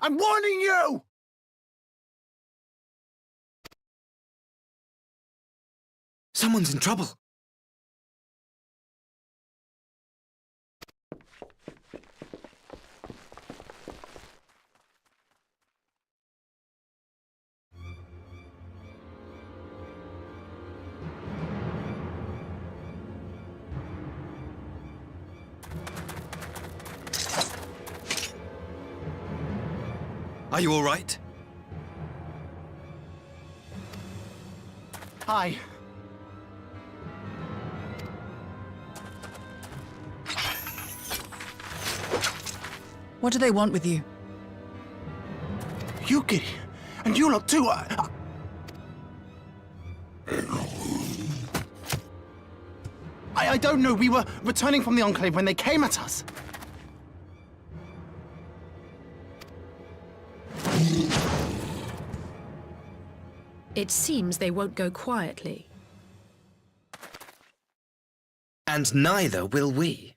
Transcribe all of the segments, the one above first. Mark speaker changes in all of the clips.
Speaker 1: I'm warning you!
Speaker 2: Someone's in trouble. Are you all right?
Speaker 1: Hi.
Speaker 3: What do they want with you?
Speaker 1: Yuki, and you lot too. I don't know. We were returning from the Enclave when they came at us.
Speaker 4: It seems they won't go quietly.
Speaker 2: And neither will we.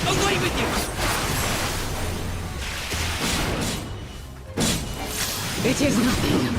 Speaker 2: Away with you!
Speaker 4: It is nothing.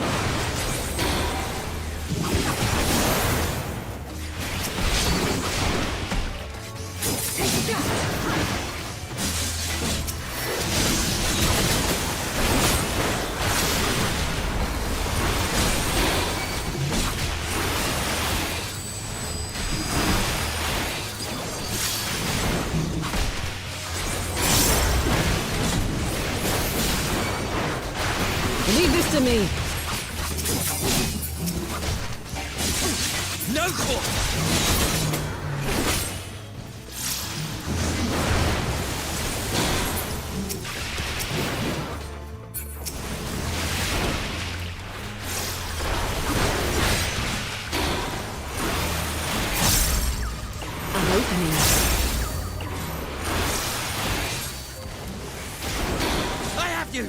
Speaker 4: Leave this to me.
Speaker 2: No court!
Speaker 4: An opening.
Speaker 2: I have you!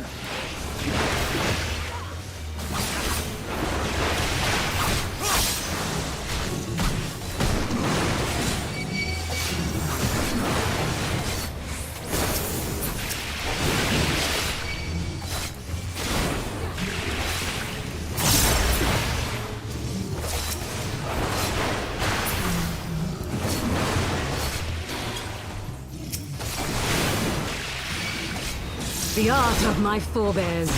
Speaker 4: The art of my forebears.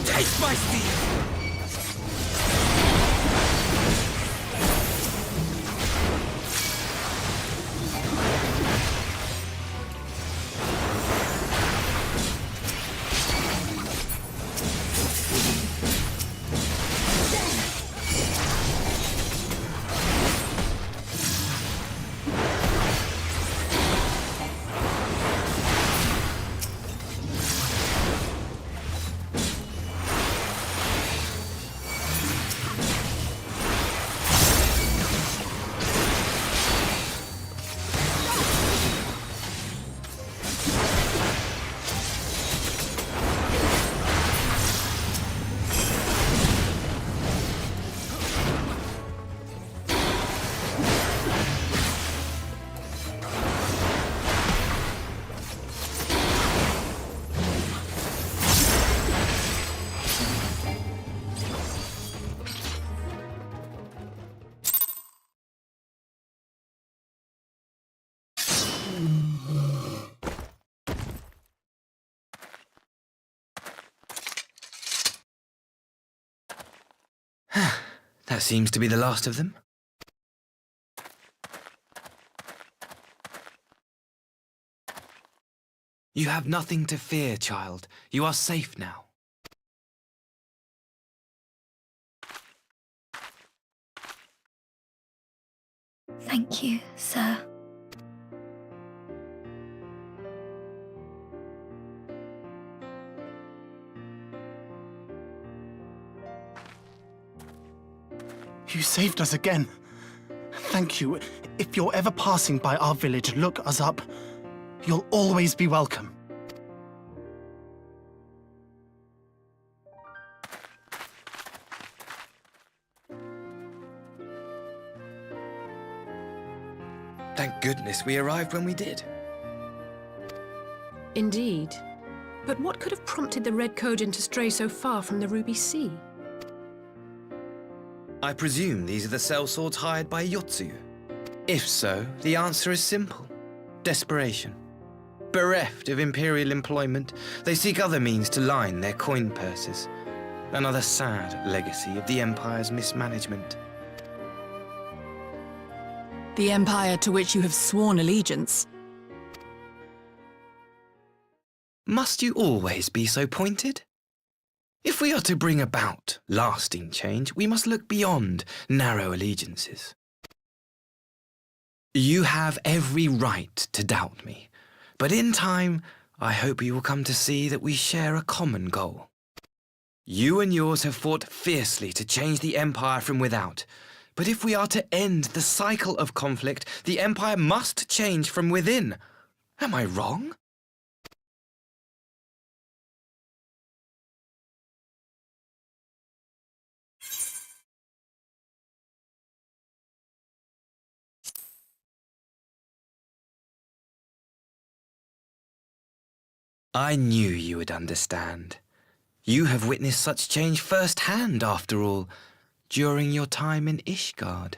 Speaker 2: Taste my steel!
Speaker 5: That seems to be the last of them. You have nothing to fear, child. You are safe now.
Speaker 6: Thank you, sir.
Speaker 1: You saved us again. Thank you. If you're ever passing by our village, look us up. You'll always be welcome.
Speaker 5: Thank goodness we arrived when we did.
Speaker 4: Indeed. But what could have prompted the Red Kojin to stray so far from the Ruby Sea?
Speaker 5: I presume these are the sellswords hired by Yotsuyu. If so, the answer is simple. Desperation. Bereft of imperial employment, they seek other means to line their coin purses. Another sad legacy of the Empire's mismanagement.
Speaker 3: The Empire to which you have sworn allegiance.
Speaker 5: Must you always be so pointed? If we are to bring about lasting change, we must look beyond narrow allegiances. You have every right to doubt me, but in time, I hope you will come to see that we share a common goal. You and yours have fought fiercely to change the Empire from without, but if we are to end the cycle of conflict, the Empire must change from within. Am I wrong? I knew you would understand. You have witnessed such change firsthand, after all, during your time in Ishgard.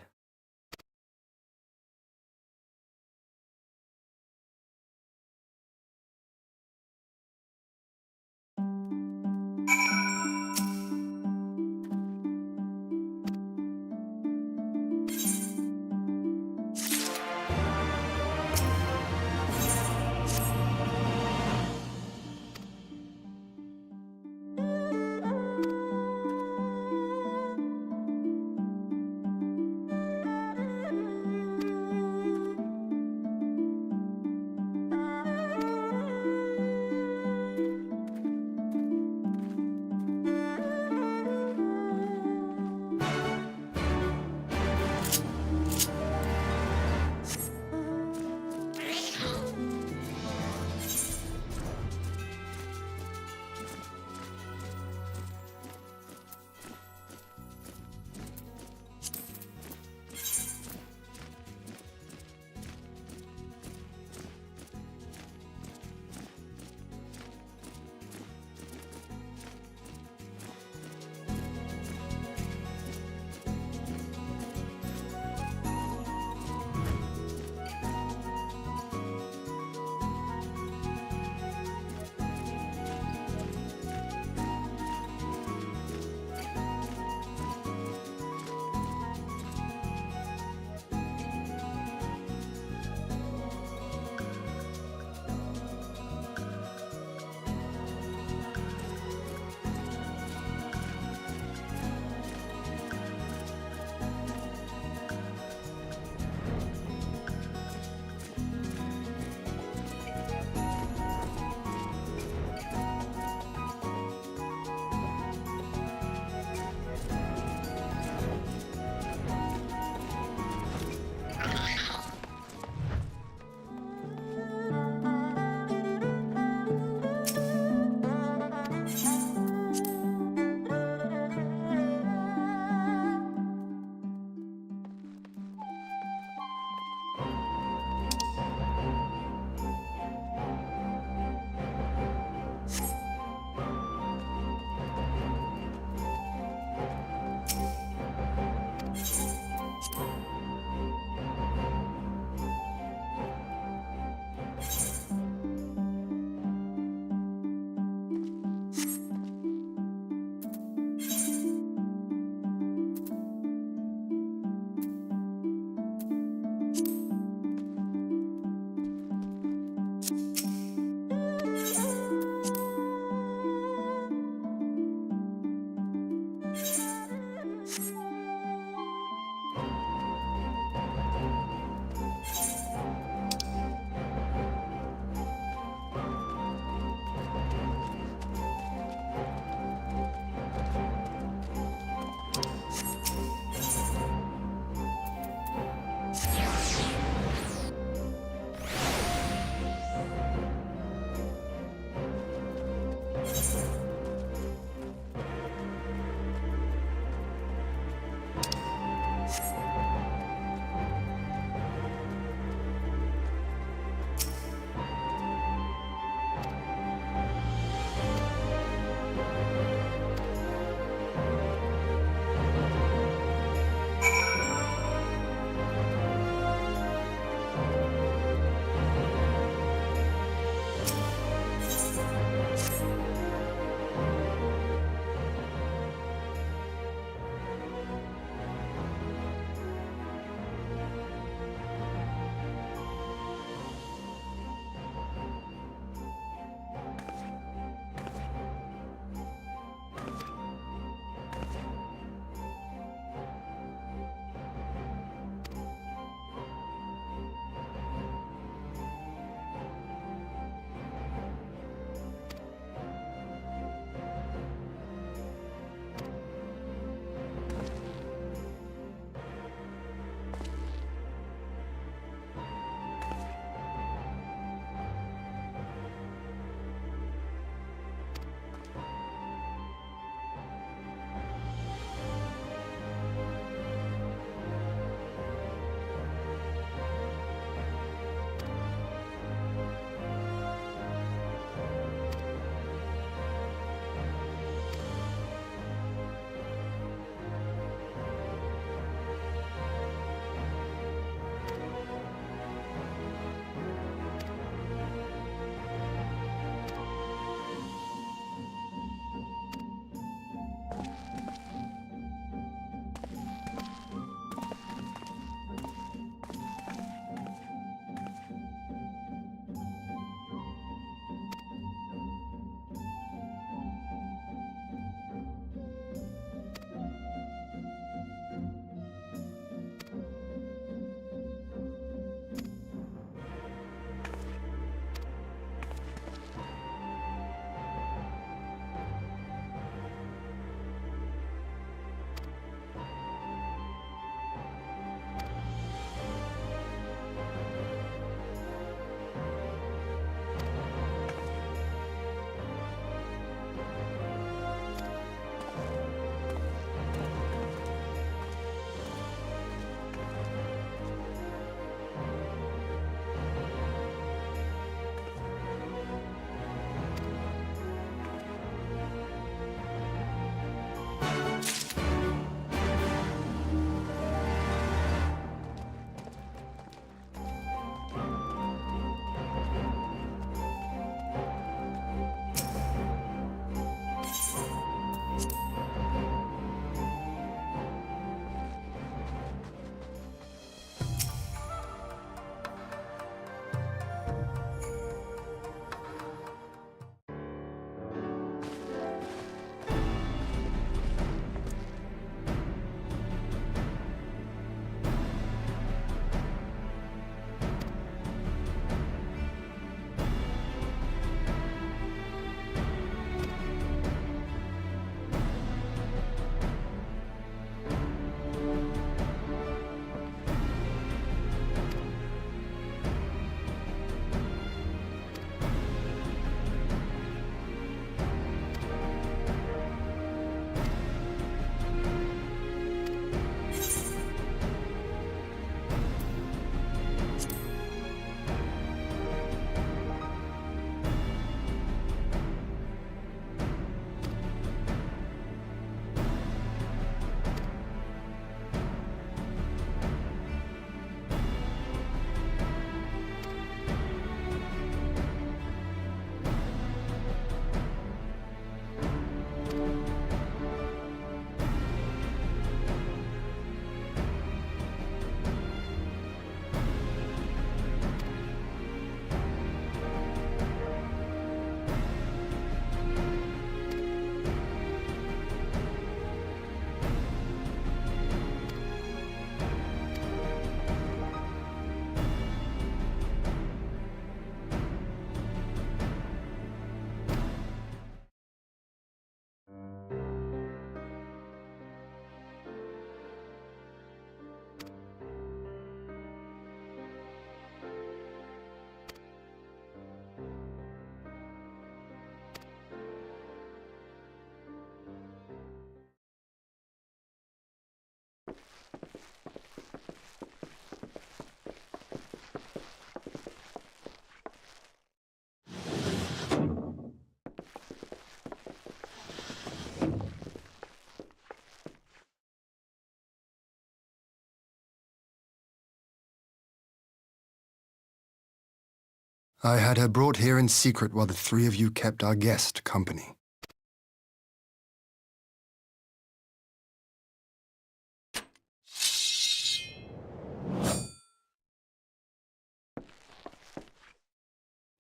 Speaker 7: I had her brought here in secret while the three of you kept our guest company.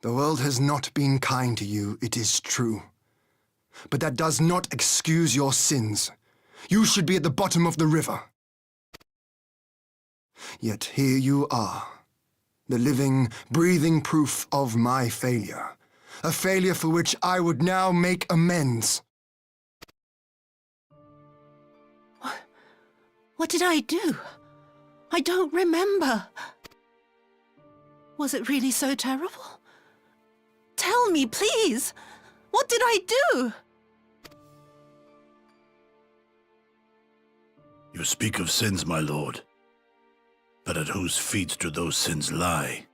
Speaker 7: The world has not been kind to you, it is true. But that does not excuse your sins. You should be at the bottom of the river. Yet here you are, the living, breathing proof of my failure. A failure for which I would now make amends.
Speaker 8: What did I do? I don't remember. Was it really so terrible? Tell me, please! What did I do?
Speaker 9: You speak of sins, my lord. But at whose feet do those sins lie?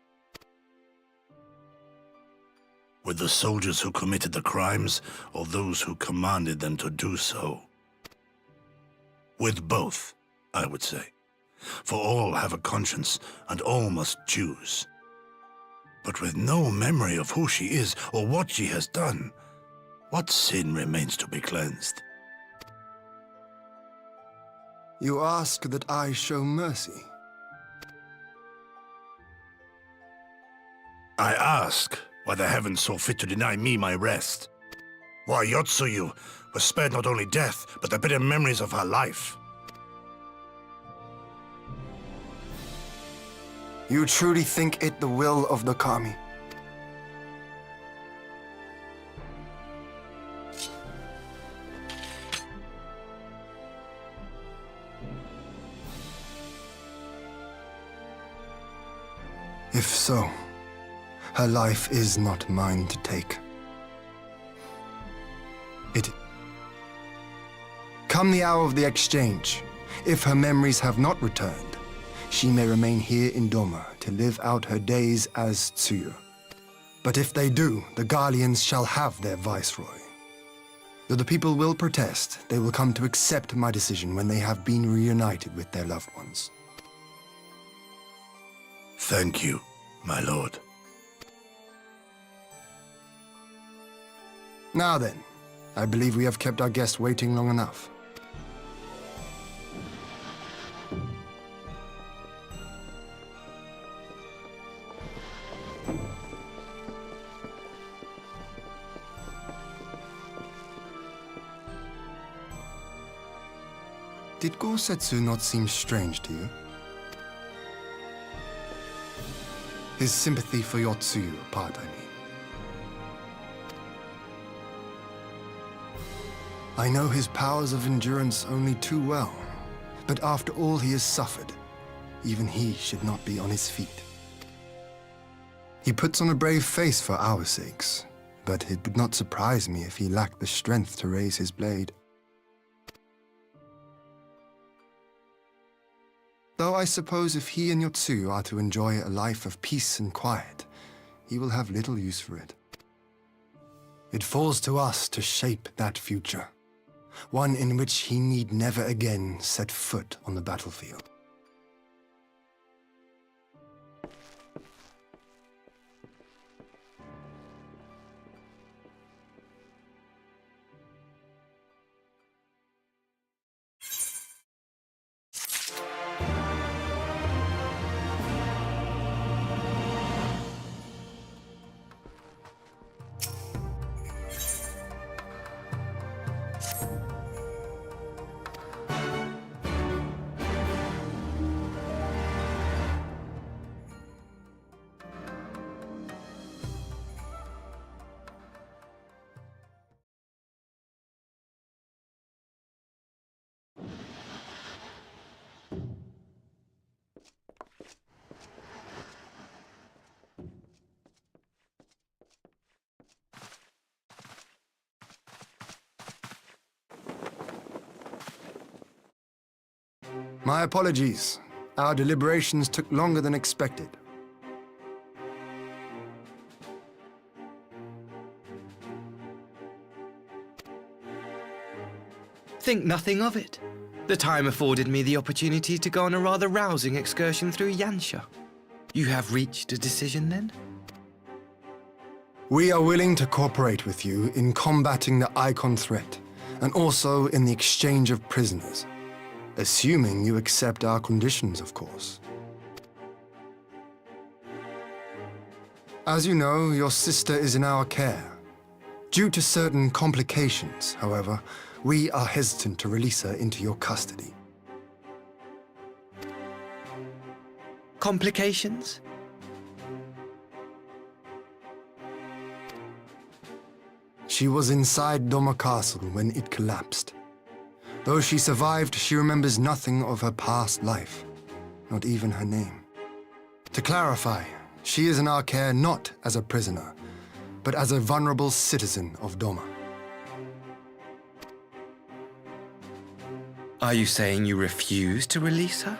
Speaker 9: With the soldiers who committed the crimes, or those who commanded them to do so? With both, I would say. For all have a conscience, and all must choose. But with no memory of who she is or what she has done, what sin remains to be cleansed?
Speaker 7: You ask that I show mercy.
Speaker 9: I ask why the heavens saw fit to deny me my rest. Why Yotsuyu was spared not only death, but the bitter memories of her life.
Speaker 7: You truly think it the will of the Kami? If so, her life is not mine to take. Come the hour of the exchange, if her memories have not returned, she may remain here in Doma to live out her days as Tsuyu. But if they do, the Guardians shall have their viceroy. Though the people will protest, they will come to accept my decision when they have been reunited with their loved ones.
Speaker 9: Thank you, my lord.
Speaker 7: Now then, I believe we have kept our guest waiting long enough. Did Gosetsu not seem strange to you? His sympathy for Yotsuyu apart, I mean. I know his powers of endurance only too well, but after all he has suffered, even he should not be on his feet. He puts on a brave face for our sakes, but it would not surprise me if he lacked the strength to raise his blade. Though I suppose if he and Yotsuyu are to enjoy a life of peace and quiet, he will have little use for it. It falls to us to shape that future, one in which he need never again set foot on the battlefield. My apologies. Our deliberations took longer than expected.
Speaker 5: Think nothing of it. The time afforded me the opportunity to go on a rather rousing excursion through Yansha. You have reached a decision then?
Speaker 7: We are willing to cooperate with you in combating the Icon threat, and also in the exchange of prisoners. Assuming you accept our conditions, of course. As you know, your sister is in our care. Due to certain complications, however, we are hesitant to release her into your custody.
Speaker 5: Complications?
Speaker 7: She was inside Doma Castle when it collapsed. Though she survived, she remembers nothing of her past life, not even her name. To clarify, she is in our care not as a prisoner, but as a vulnerable citizen of Doma.
Speaker 5: Are you saying you refuse to release her?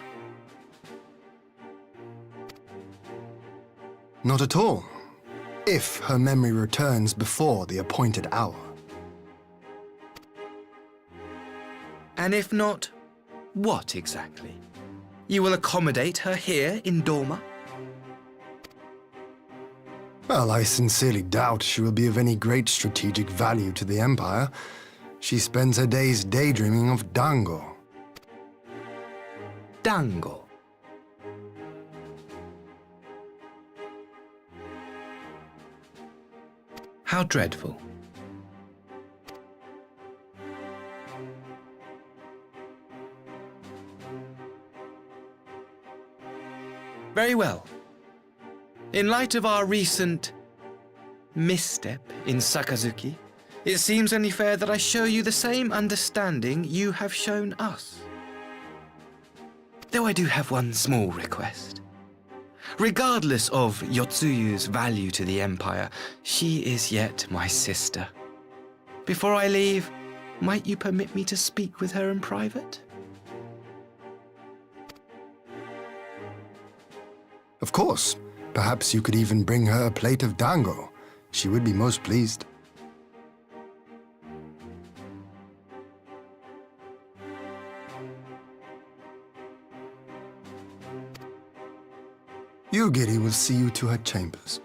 Speaker 7: Not at all, if her memory returns before the appointed hour.
Speaker 5: And if not, what exactly? You will accommodate her here in Doma?
Speaker 7: Well, I sincerely doubt she will be of any great strategic value to the Empire. She spends her days daydreaming of Dango.
Speaker 5: Dango. How dreadful. Very well. In light of our recent misstep in Sakazuki, it seems only fair that I show you the same understanding you have shown us. Though I do have one small request. Regardless of Yotsuyu's value to the Empire, she is yet my sister. Before I leave, might you permit me to speak with her in private?
Speaker 7: Of course. Perhaps you could even bring her a plate of dango. She would be most pleased. Yugiri will see you to her chambers.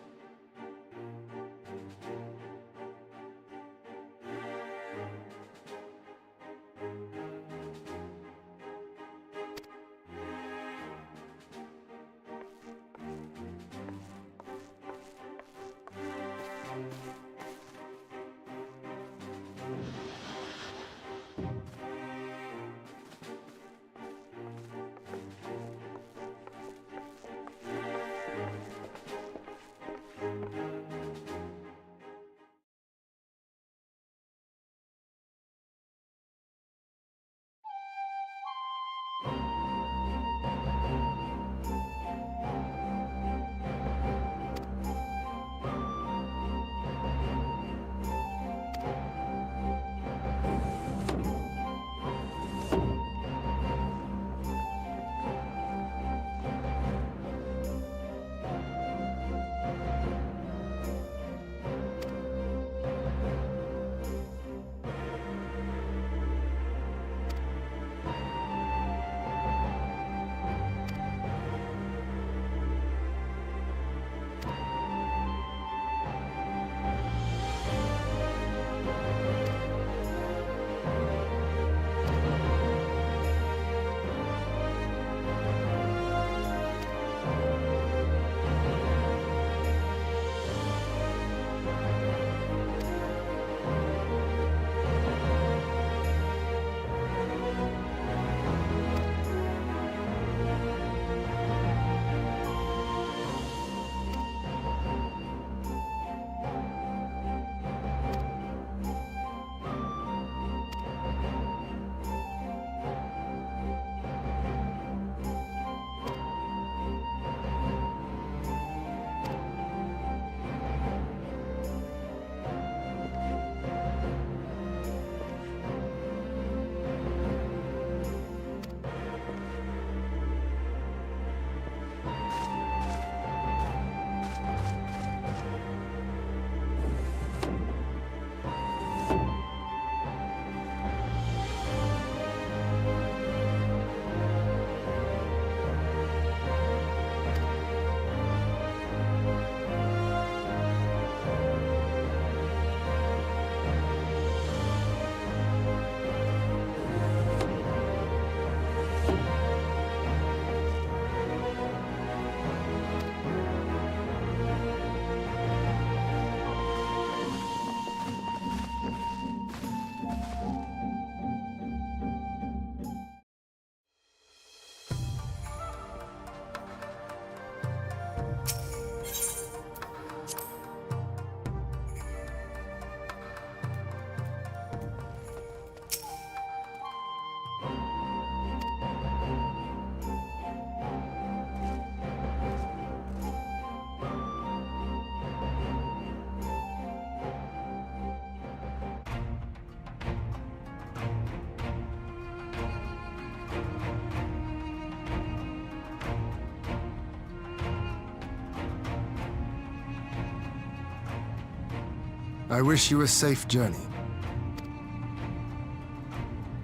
Speaker 7: I wish you a safe journey.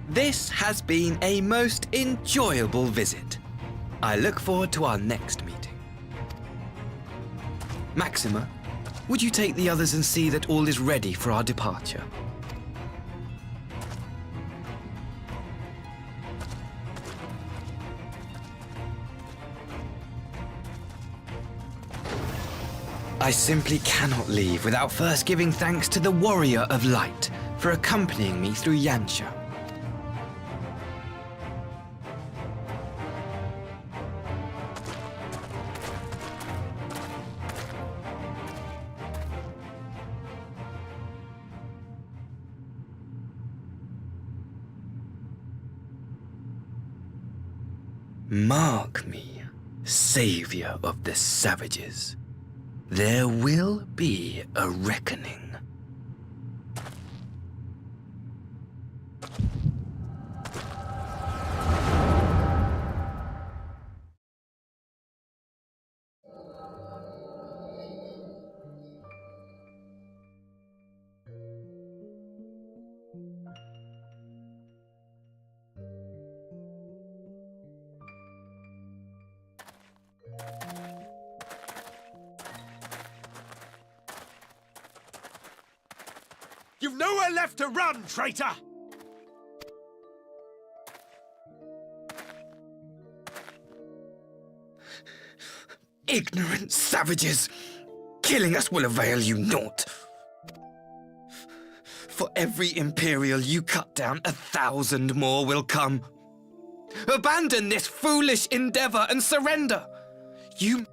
Speaker 5: This has been a most enjoyable visit. I look forward to our next meeting. Maxima, would you take the others and see that all is ready for our departure? I simply cannot leave without first giving thanks to the Warrior of Light for accompanying me through Yansha. Mark me, savior of the savages. There will be a reckoning.
Speaker 2: You've nowhere left to run, traitor!
Speaker 5: Ignorant savages! Killing us will avail you naught. For every Imperial you cut down, 1,000 more will come. Abandon this foolish endeavor and surrender! You...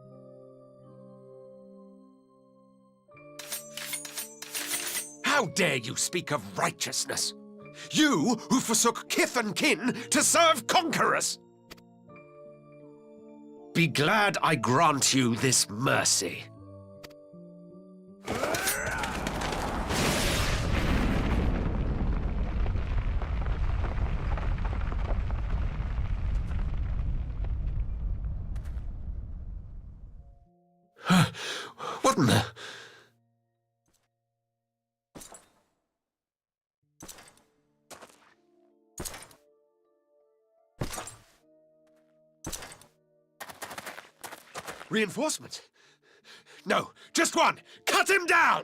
Speaker 2: How dare you speak of righteousness? You who forsook kith and kin to serve conquerors! Be glad I grant you this mercy. What in the... Reinforcement? No, just one! Cut him down!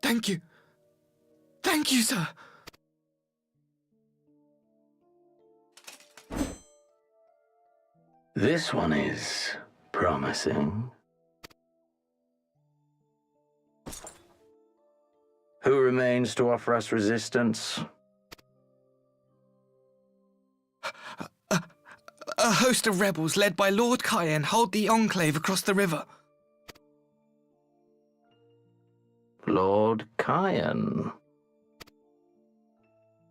Speaker 5: Thank you. Thank you, sir.
Speaker 10: This one is promising. Who remains to offer us resistance?
Speaker 5: A host of rebels led by Lord Cayenne hold the enclave across the river.
Speaker 10: Lord Cayenne.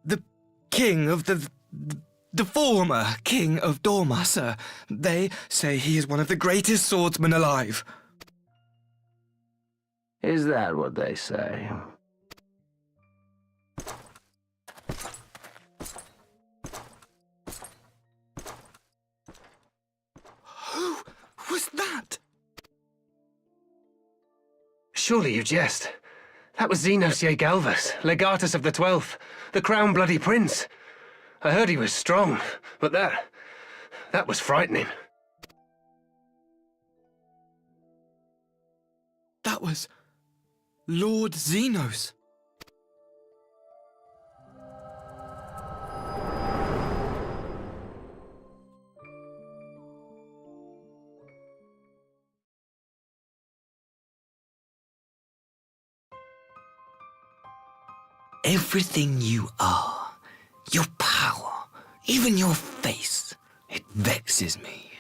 Speaker 5: The king of the former king of Dorma, sir. They say he is one of the greatest swordsmen alive.
Speaker 10: Is that what they say?
Speaker 5: Who was that?
Speaker 11: Surely you jest. That was Xenos Galvus, legatus of the 12th, the crown-bloody prince. I heard he was strong, but that was frightening.
Speaker 5: That was Lord Xenos. Everything you are, your power, even your face, it vexes me.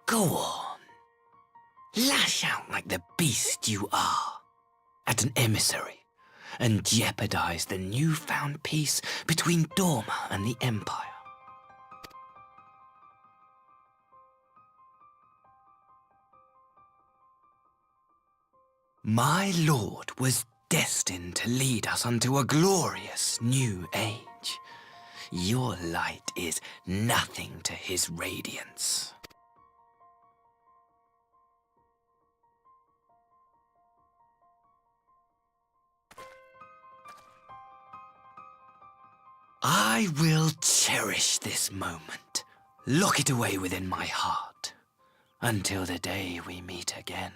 Speaker 5: Go on. Lash out like the beast you are at an emissary and jeopardize the newfound peace between Dorma and the Empire. My lord was destined to lead us unto a glorious new age. Your light is nothing to his radiance. I will cherish this moment, lock it away within my heart, until the day we meet again.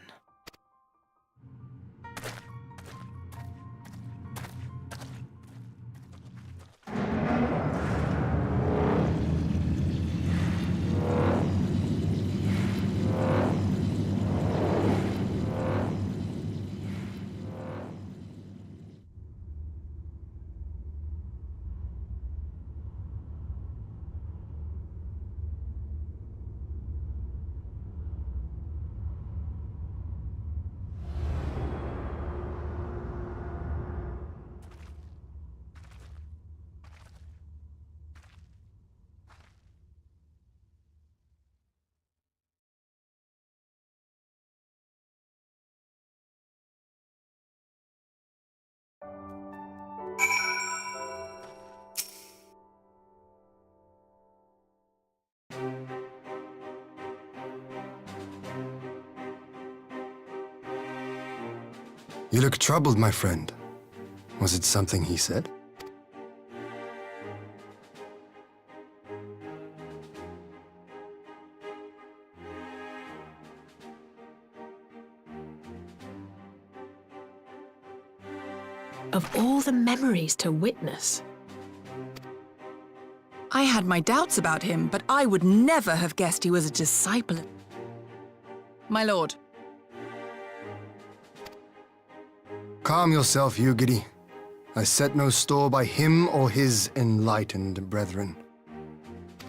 Speaker 7: You look troubled, my friend. Was it something he said?
Speaker 4: Of all the memories to witness.
Speaker 3: I had my doubts about him, but I would never have guessed he was a disciple. My lord.
Speaker 7: Calm yourself, Yugiri. I set no store by him or his enlightened brethren.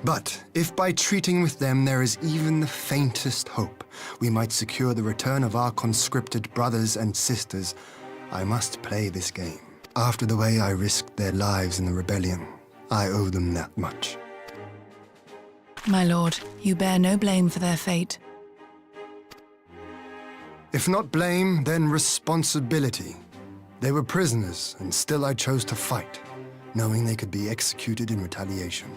Speaker 7: But if by treating with them there is even the faintest hope, we might secure the return of our conscripted brothers and sisters, I must play this game. After the way I risked their lives in the rebellion, I owe them that much.
Speaker 3: My lord, you bear no blame for their fate.
Speaker 7: If not blame, then responsibility. They were prisoners, and still I chose to fight, knowing they could be executed in retaliation.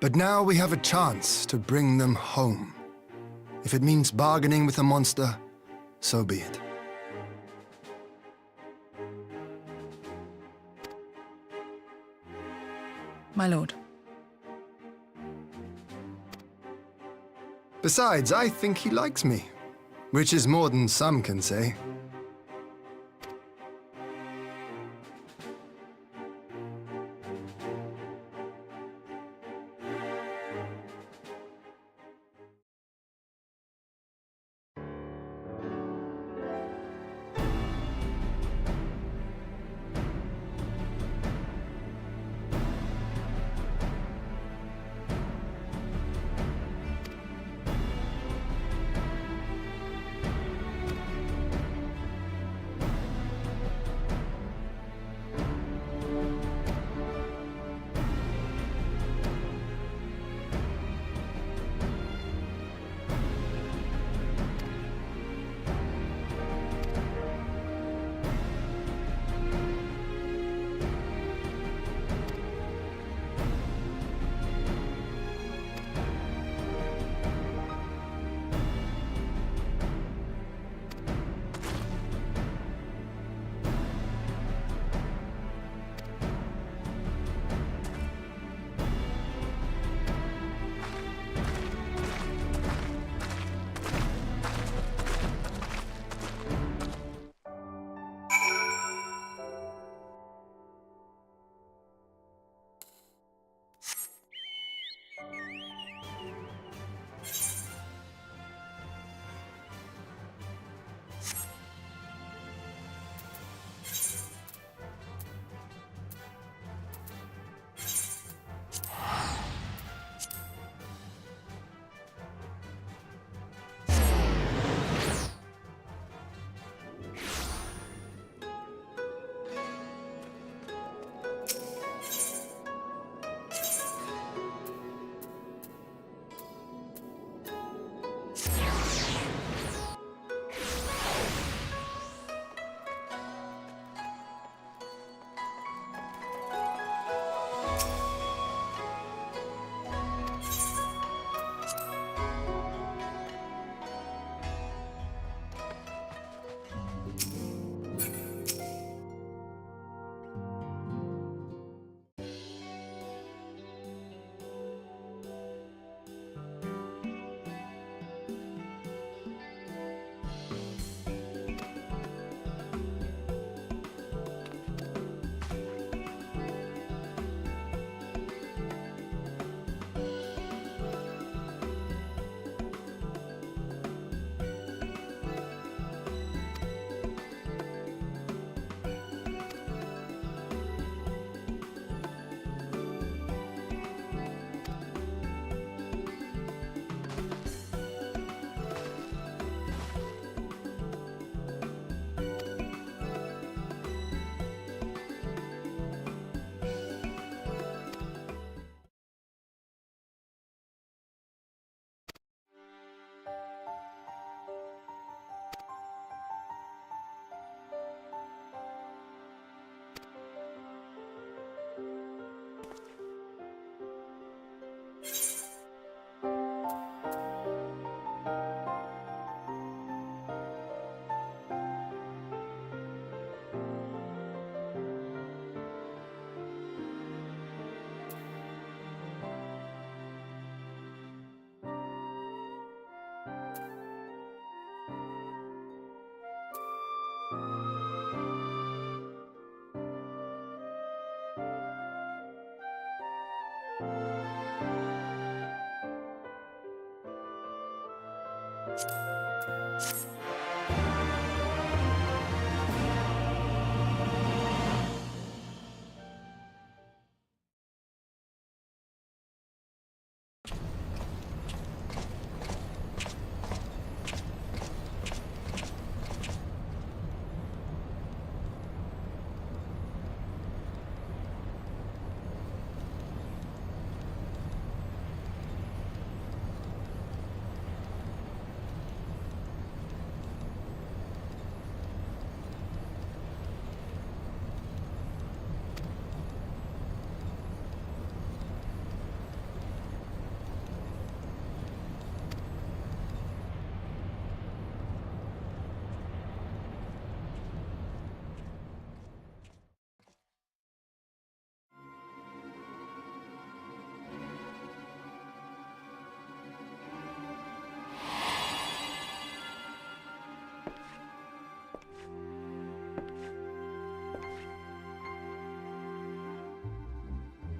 Speaker 7: But now we have a chance to bring them home. If it means bargaining with a monster, so be it.
Speaker 3: My lord.
Speaker 7: Besides, I think he likes me, which is more than some can say.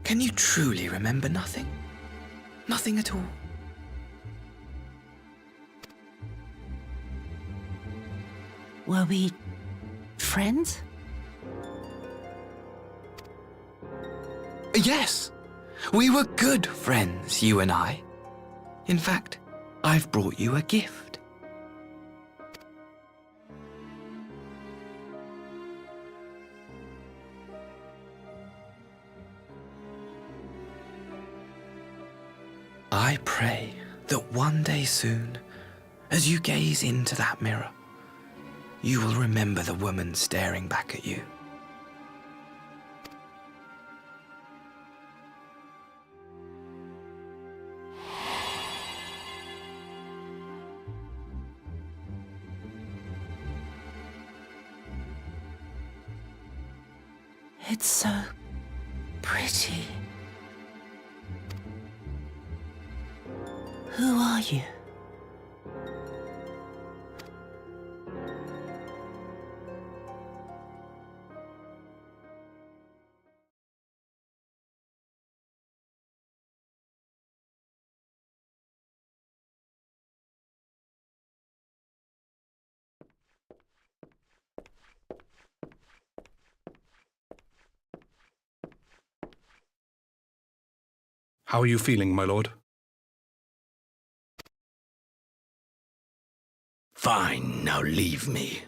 Speaker 5: Can you truly remember nothing? Nothing at all?
Speaker 8: Were we friends?
Speaker 5: Yes, we were good friends, you and I. In fact, I've brought you a gift. I pray that one day soon, as you gaze into that mirror, you will remember the woman staring back at you.
Speaker 8: It's so pretty. Who are you?
Speaker 12: How are you feeling, my lord?
Speaker 10: Fine, now leave me.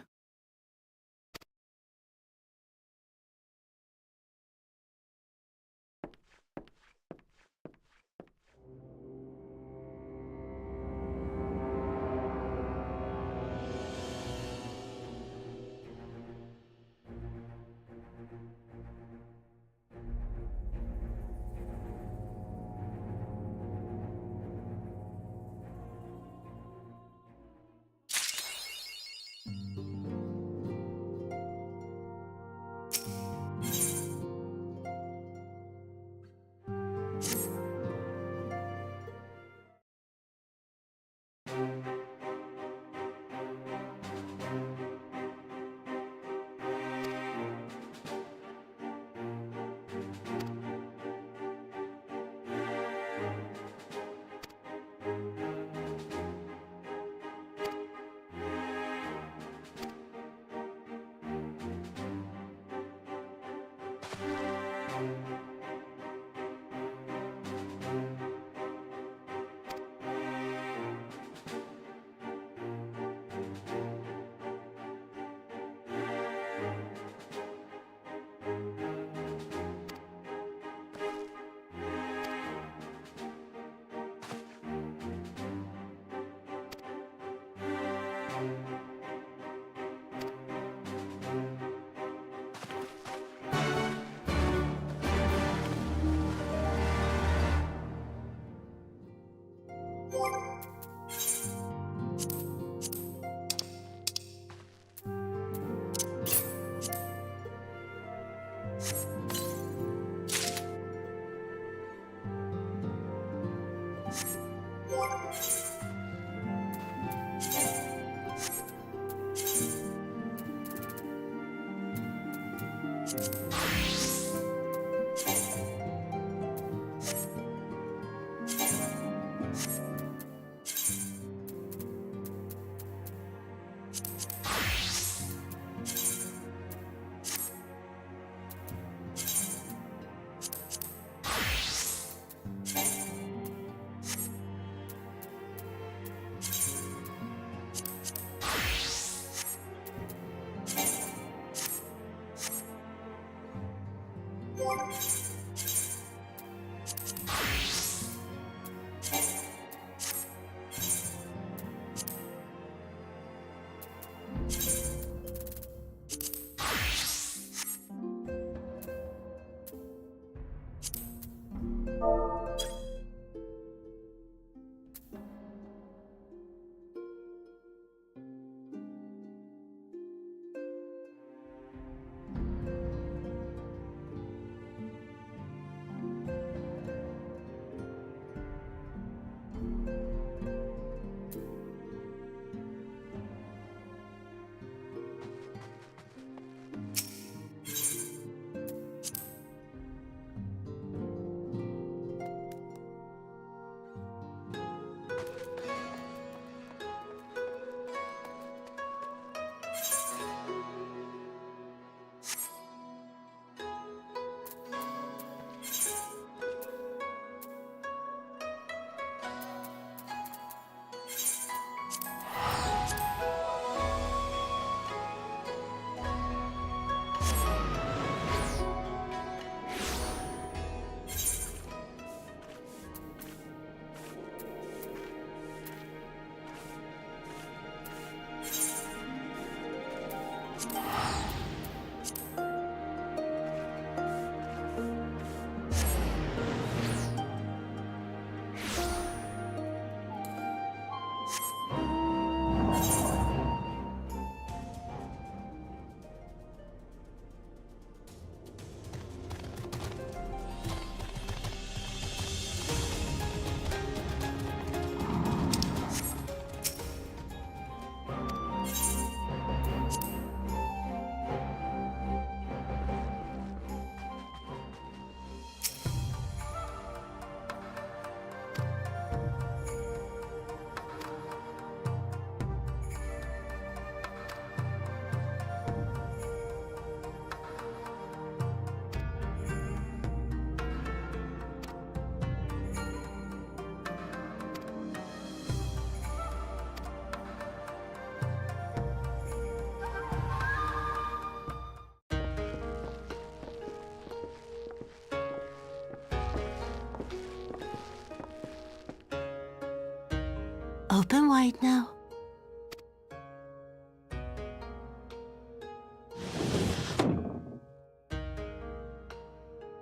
Speaker 8: Open wide now.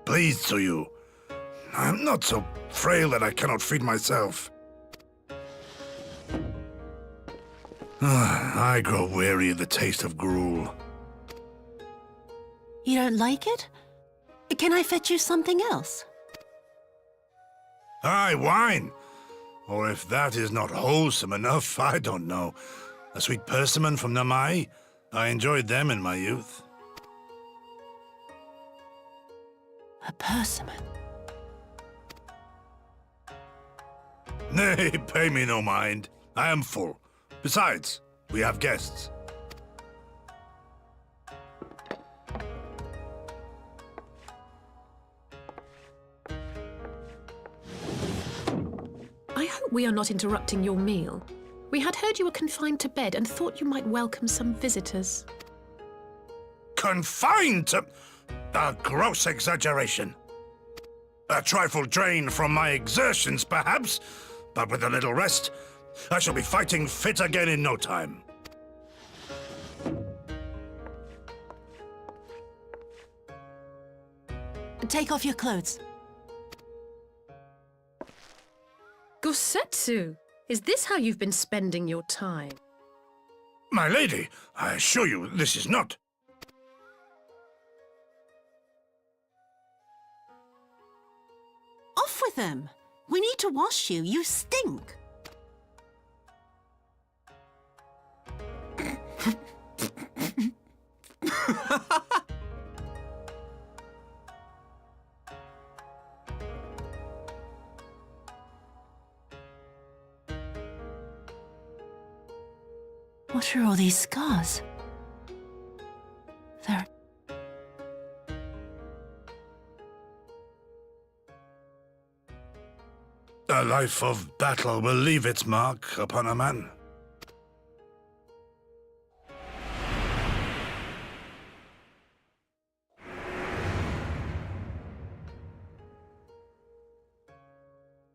Speaker 9: Please, Tsuyu. I'm not so frail that I cannot feed myself. I grow weary of the taste of gruel.
Speaker 8: You don't like it? Can I fetch you something else?
Speaker 9: Aye, wine! Or if that is not wholesome enough, I don't know. A sweet persimmon from Namai? I enjoyed them in my youth.
Speaker 8: A persimmon.
Speaker 9: Nay, pay me no mind. I am full. Besides, we have guests.
Speaker 4: I hope we are not interrupting your meal. We had heard you were confined to bed and thought you might welcome some visitors.
Speaker 9: Confined to... A gross exaggeration. A trifle drained from my exertions, perhaps, but with a little rest, I shall be fighting fit again in no time.
Speaker 8: Take off your clothes.
Speaker 4: Gosetsu, is this how you've been spending your time?
Speaker 9: My lady, I assure you this is not...
Speaker 8: Off with them! We need to wash you. You stink! What are all these scars? They're...
Speaker 9: A life of battle will leave its mark upon a man.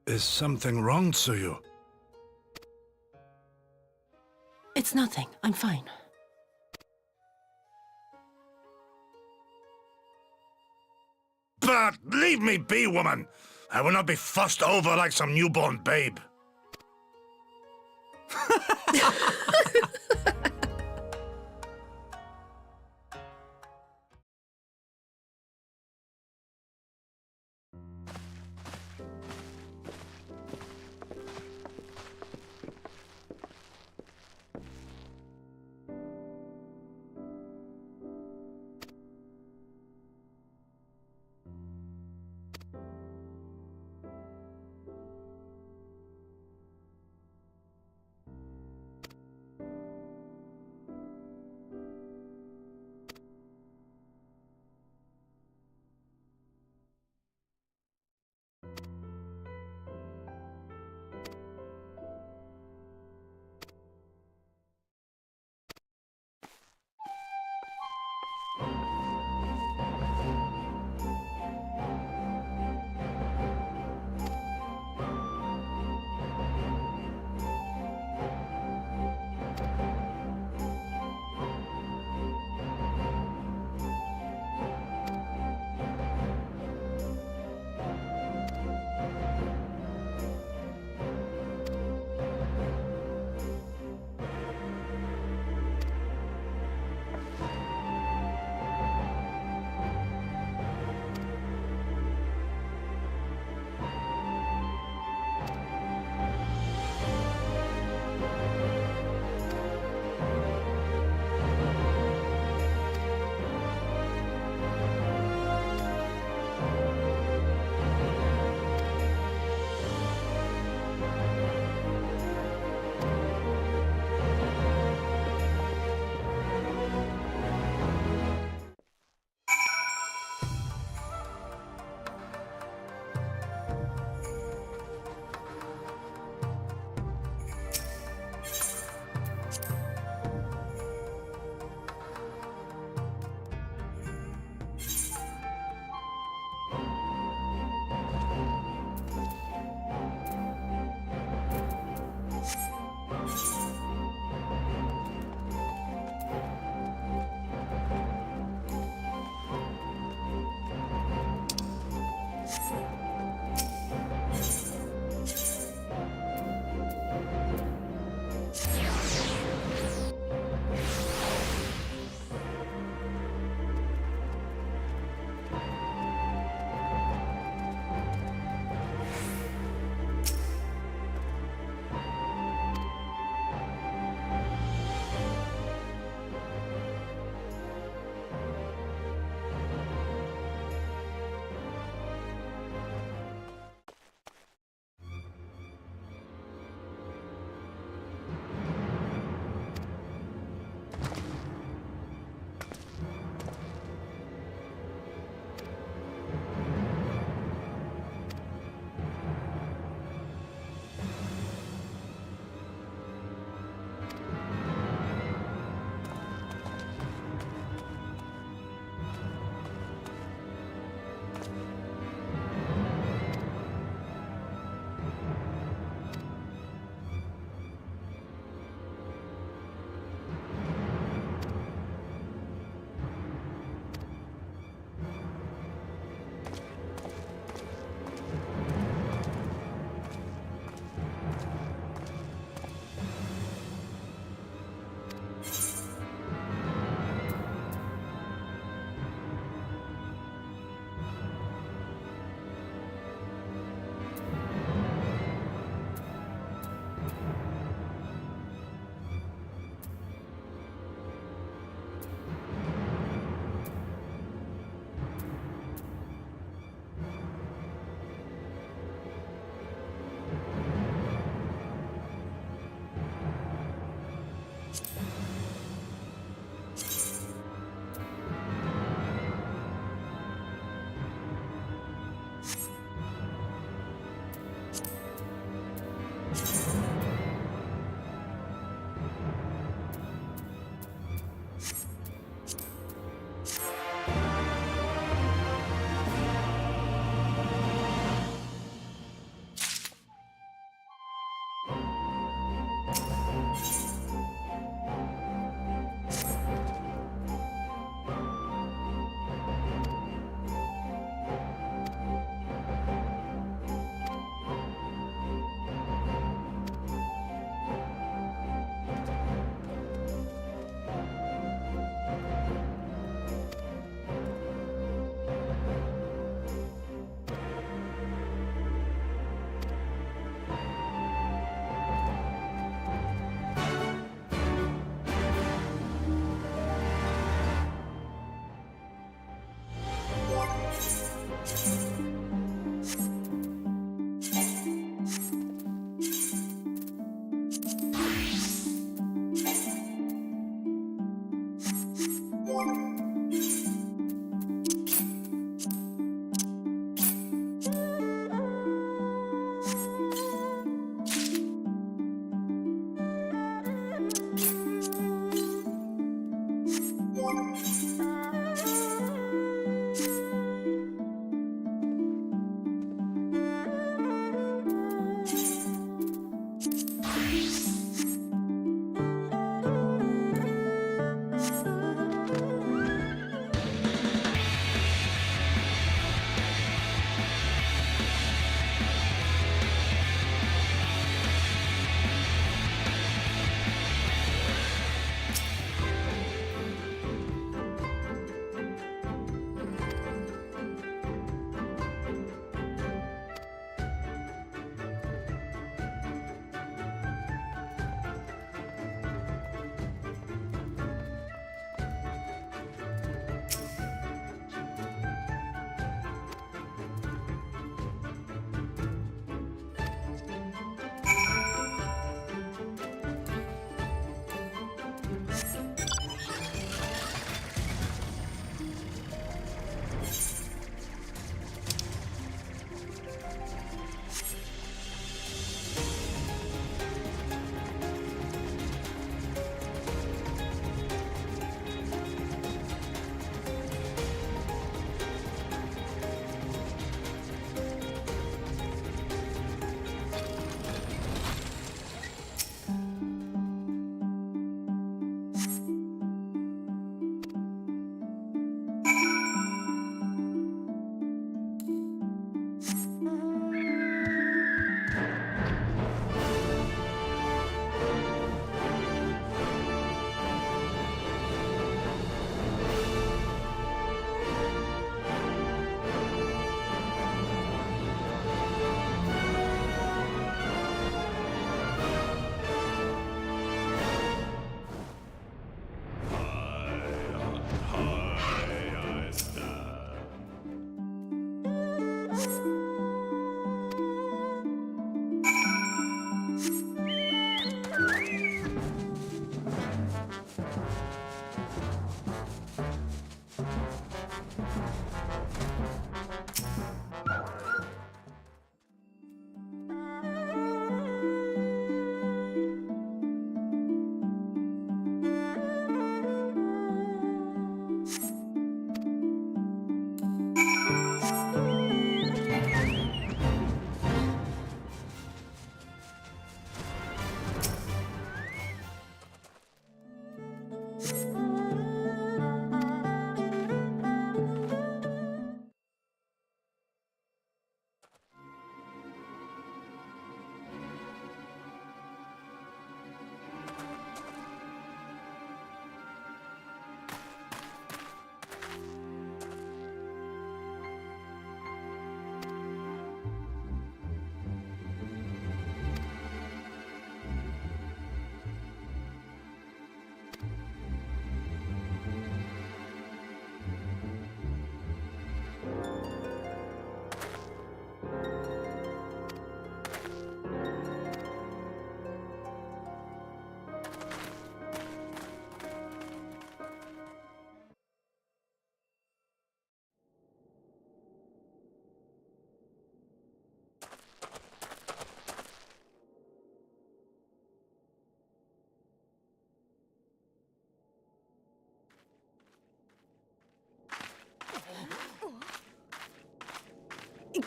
Speaker 9: Is something wrong, Tsuyu?
Speaker 8: It's nothing. I'm fine.
Speaker 9: But leave me be, woman! I will not be fussed over like some newborn babe.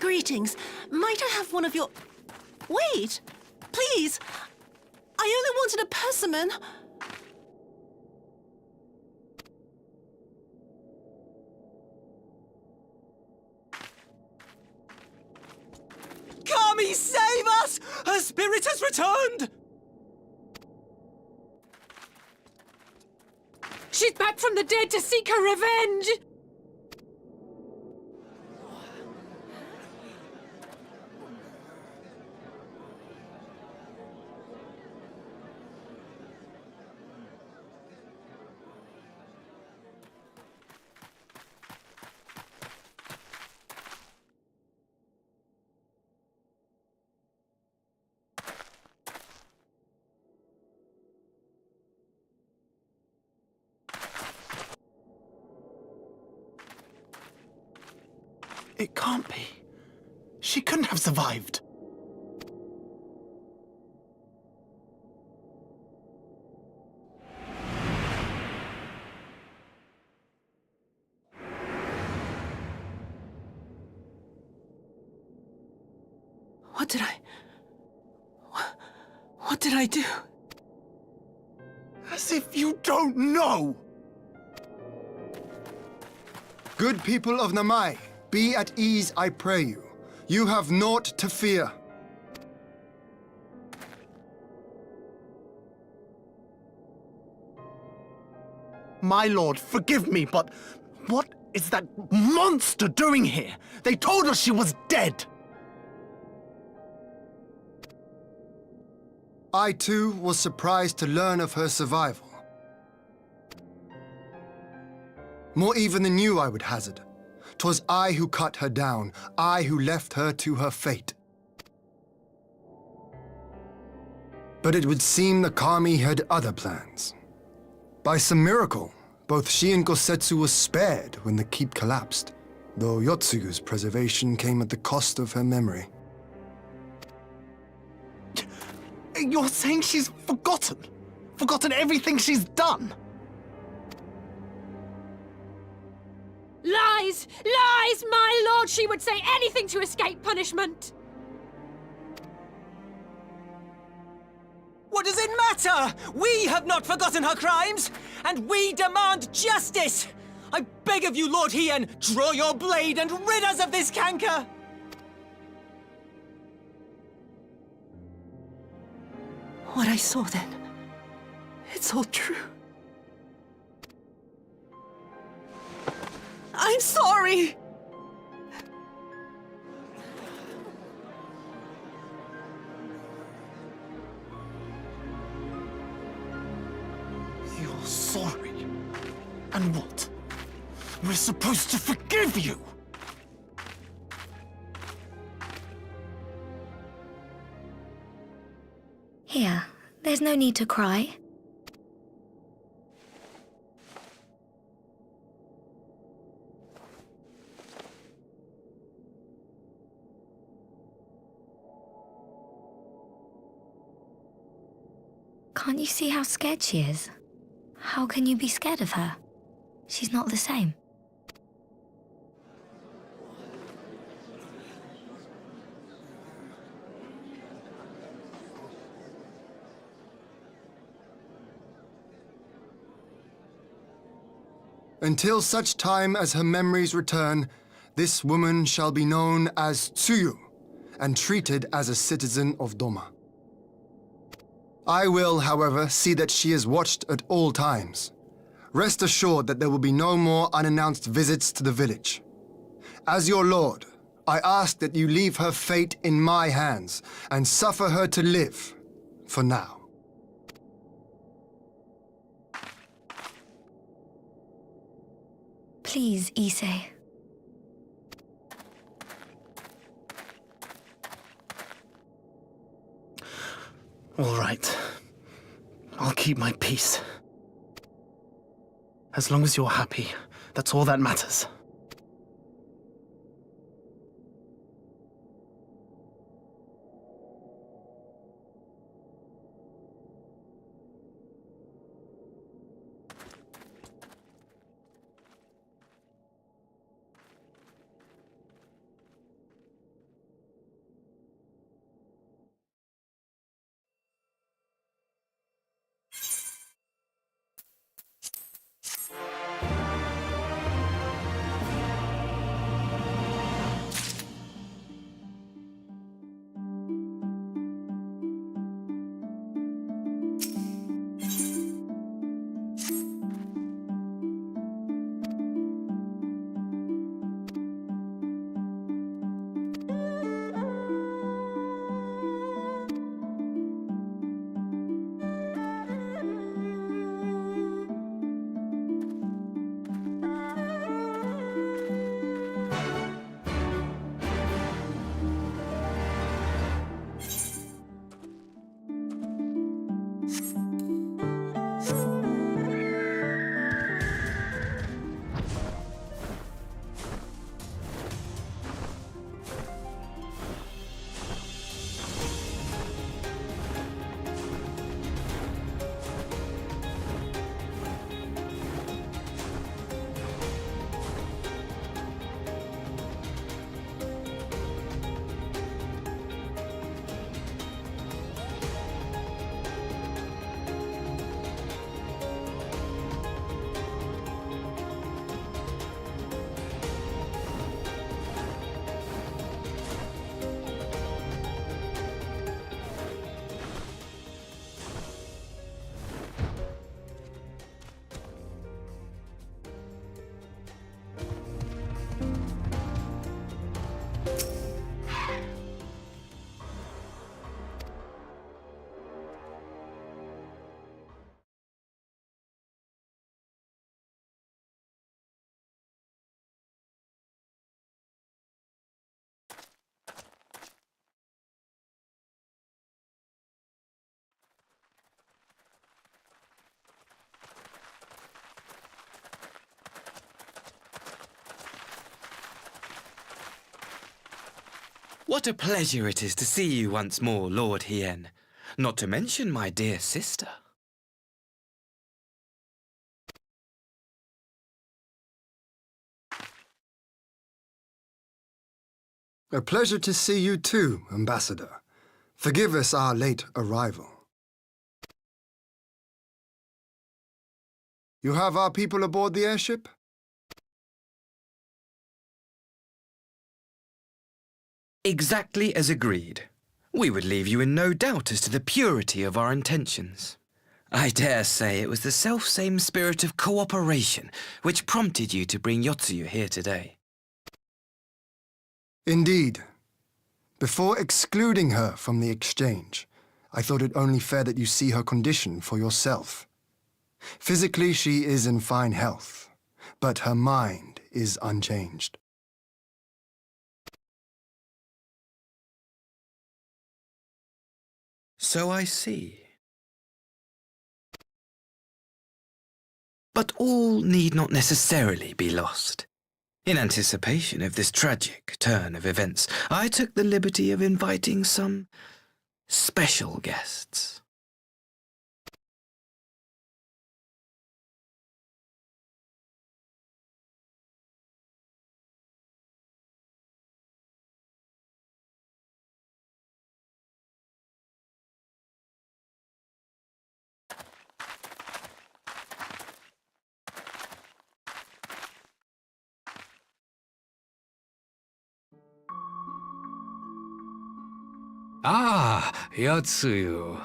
Speaker 8: Greetings. Might I have one of your... Wait! Please! I only wanted a persimmon.
Speaker 13: Kami, save us! Her spirit has returned!
Speaker 4: She's back from the dead to seek her revenge!
Speaker 1: It can't be. She couldn't have survived.
Speaker 8: What did I do?
Speaker 1: As if you don't know!
Speaker 7: Good people of Namai, be at ease, I pray you. You have naught to fear.
Speaker 1: My lord, forgive me, but what is that monster doing here? They told us she was dead!
Speaker 7: I too was surprised to learn of her survival. More even than you, I would hazard. 'Twas I who cut her down, I who left her to her fate. But it would seem the Kami had other plans. By some miracle, both she and Gosetsu were spared when the keep collapsed, though Yotsuyu's preservation came at the cost of her memory.
Speaker 1: You're saying she's forgotten? Forgotten everything she's done?
Speaker 4: Lies! Lies! My lord, she would say anything to escape punishment!
Speaker 13: What does it matter? We have not forgotten her crimes, and we demand justice! I beg of you, Lord Hien, draw your blade and rid us of this canker!
Speaker 8: What I saw then, it's all true. I'm sorry!
Speaker 1: You're sorry? And what? We're supposed to forgive you!
Speaker 6: Here, there's no need to cry. Can't you see how scared she is? How can you be scared of her? She's not the same.
Speaker 7: Until such time as her memories return, this woman shall be known as Tsuyu, and treated as a citizen of Doma. I will, however, see that she is watched at all times. Rest assured that there will be no more unannounced visits to the village. As your lord, I ask that you leave her fate in my hands, and suffer her to live, for now.
Speaker 6: Please, Issei.
Speaker 1: All right. I'll keep my peace. As long as you're happy, that's all that matters.
Speaker 5: What a pleasure it is to see you once more, Lord Hien. Not to mention my dear sister.
Speaker 7: A pleasure to see you too, Ambassador. Forgive us our late arrival. You have our people aboard the airship?
Speaker 5: Exactly as agreed. We would leave you in no doubt as to the purity of our intentions. I dare say it was the selfsame spirit of cooperation which prompted you to bring Yotsuyu here today.
Speaker 7: Indeed. Before excluding her from the exchange, I thought it only fair that you see her condition for yourself. Physically, she is in fine health, but her mind is unchanged.
Speaker 5: So I see. But all need not necessarily be lost. In anticipation of this tragic turn of events, I took the liberty of inviting some special guests.
Speaker 10: Ah, Yotsuyu.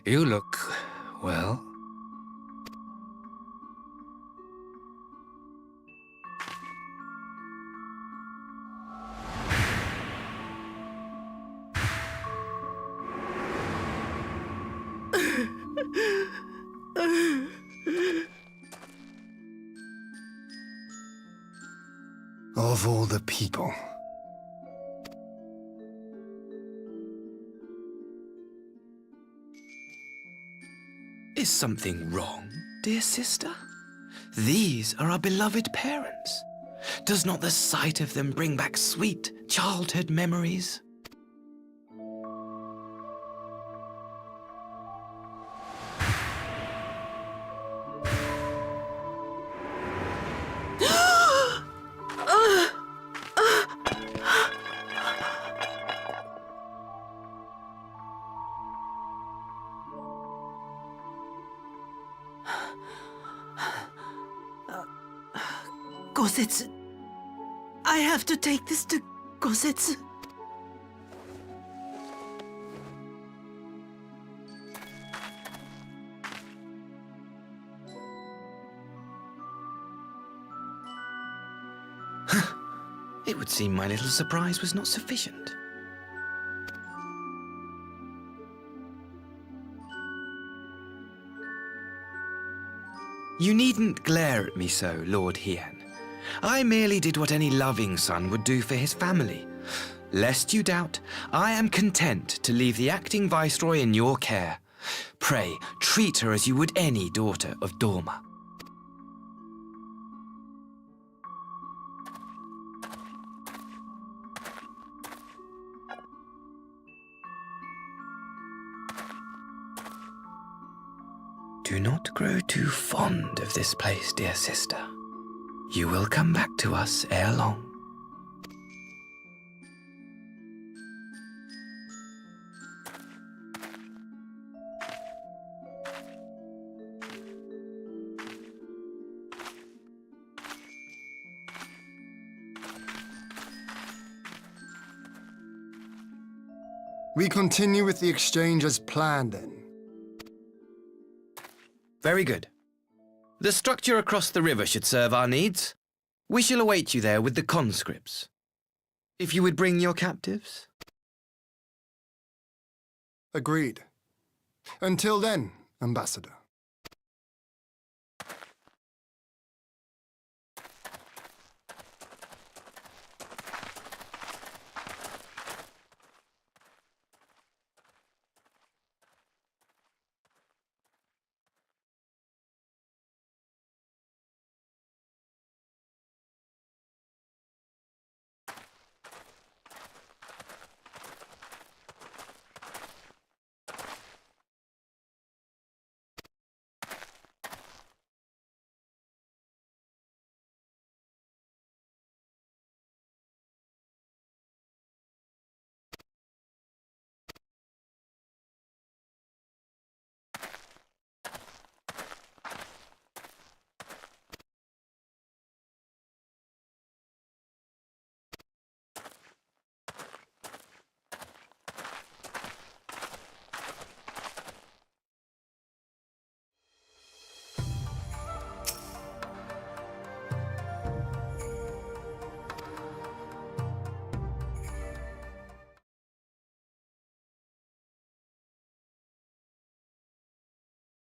Speaker 10: You look, well.
Speaker 7: Of all the people.
Speaker 5: Is something wrong, dear sister? These are our beloved parents. Does not the sight of them bring back sweet childhood memories?
Speaker 8: Gosetsu. I have to take this to Gosetsu.
Speaker 5: It would seem my little surprise was not sufficient. You needn't glare at me so, Lord Hien. I merely did what any loving son would do for his family. Lest you doubt, I am content to leave the acting viceroy in your care. Pray, treat her as you would any daughter of Dorma. Do not grow too fond of this place, dear sister. You will come back to us ere long.
Speaker 7: We continue with the exchange as planned, then.
Speaker 5: Very good. The structure across the river should serve our needs. We shall await you there with the conscripts. If you would bring your captives.
Speaker 7: Agreed. Until then, Ambassador.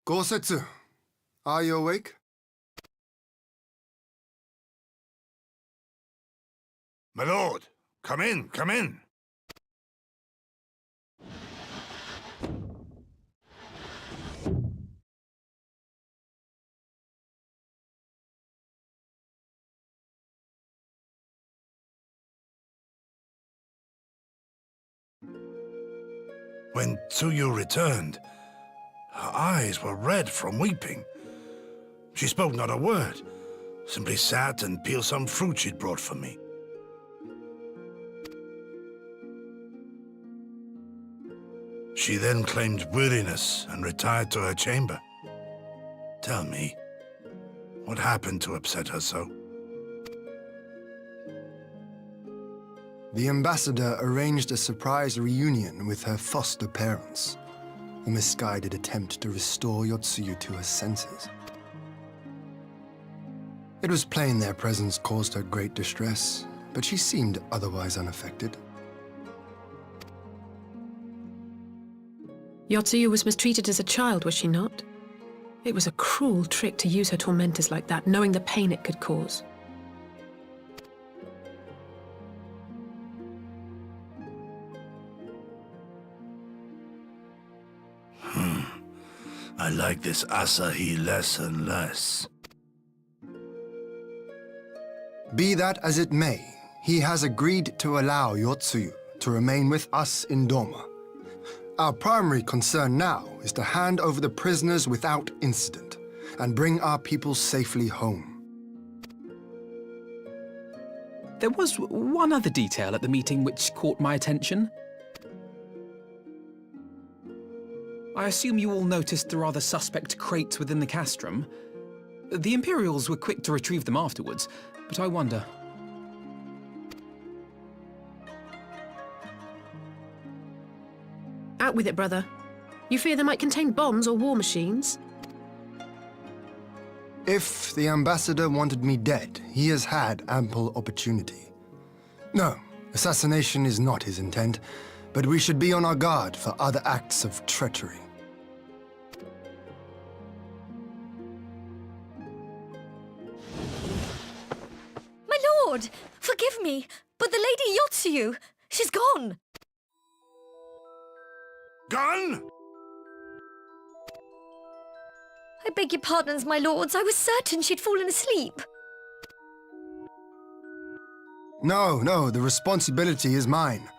Speaker 7: Gosetsu, are you awake?
Speaker 9: My lord, come in, come in. When Tsuyu returned, her eyes were red from weeping. She spoke not a word, simply sat and peeled some fruit she'd brought for me. She then claimed weariness and retired to her chamber. Tell me, what happened to upset her so?
Speaker 7: The ambassador arranged a surprise reunion with her foster parents, a misguided attempt to restore Yotsuyu to her senses. It was plain their presence caused her great distress, but she seemed otherwise unaffected.
Speaker 4: Yotsuyu was mistreated as a child, was she not? It was a cruel trick to use her tormentors like that, knowing the pain it could cause.
Speaker 9: I like this Asahi less and less.
Speaker 7: Be that as it may, he has agreed to allow Yotsuyu to remain with us in Doma. Our primary concern now is to hand over the prisoners without incident and bring our people safely home.
Speaker 13: There was one other detail at the meeting which caught my attention. I assume you all noticed the rather suspect crates within the castrum. The Imperials were quick to retrieve them afterwards, but I wonder...
Speaker 4: Out with it, brother. You fear they might contain bombs or war machines?
Speaker 7: If the ambassador wanted me dead, he has had ample opportunity. No, assassination is not his intent, but we should be on our guard for other acts of treachery.
Speaker 6: My lord! Forgive me, but the Lady Yotsuyu, she's gone!
Speaker 9: Gone?
Speaker 6: I beg your pardons, my lords. I was certain she'd fallen asleep.
Speaker 7: No, the responsibility is mine.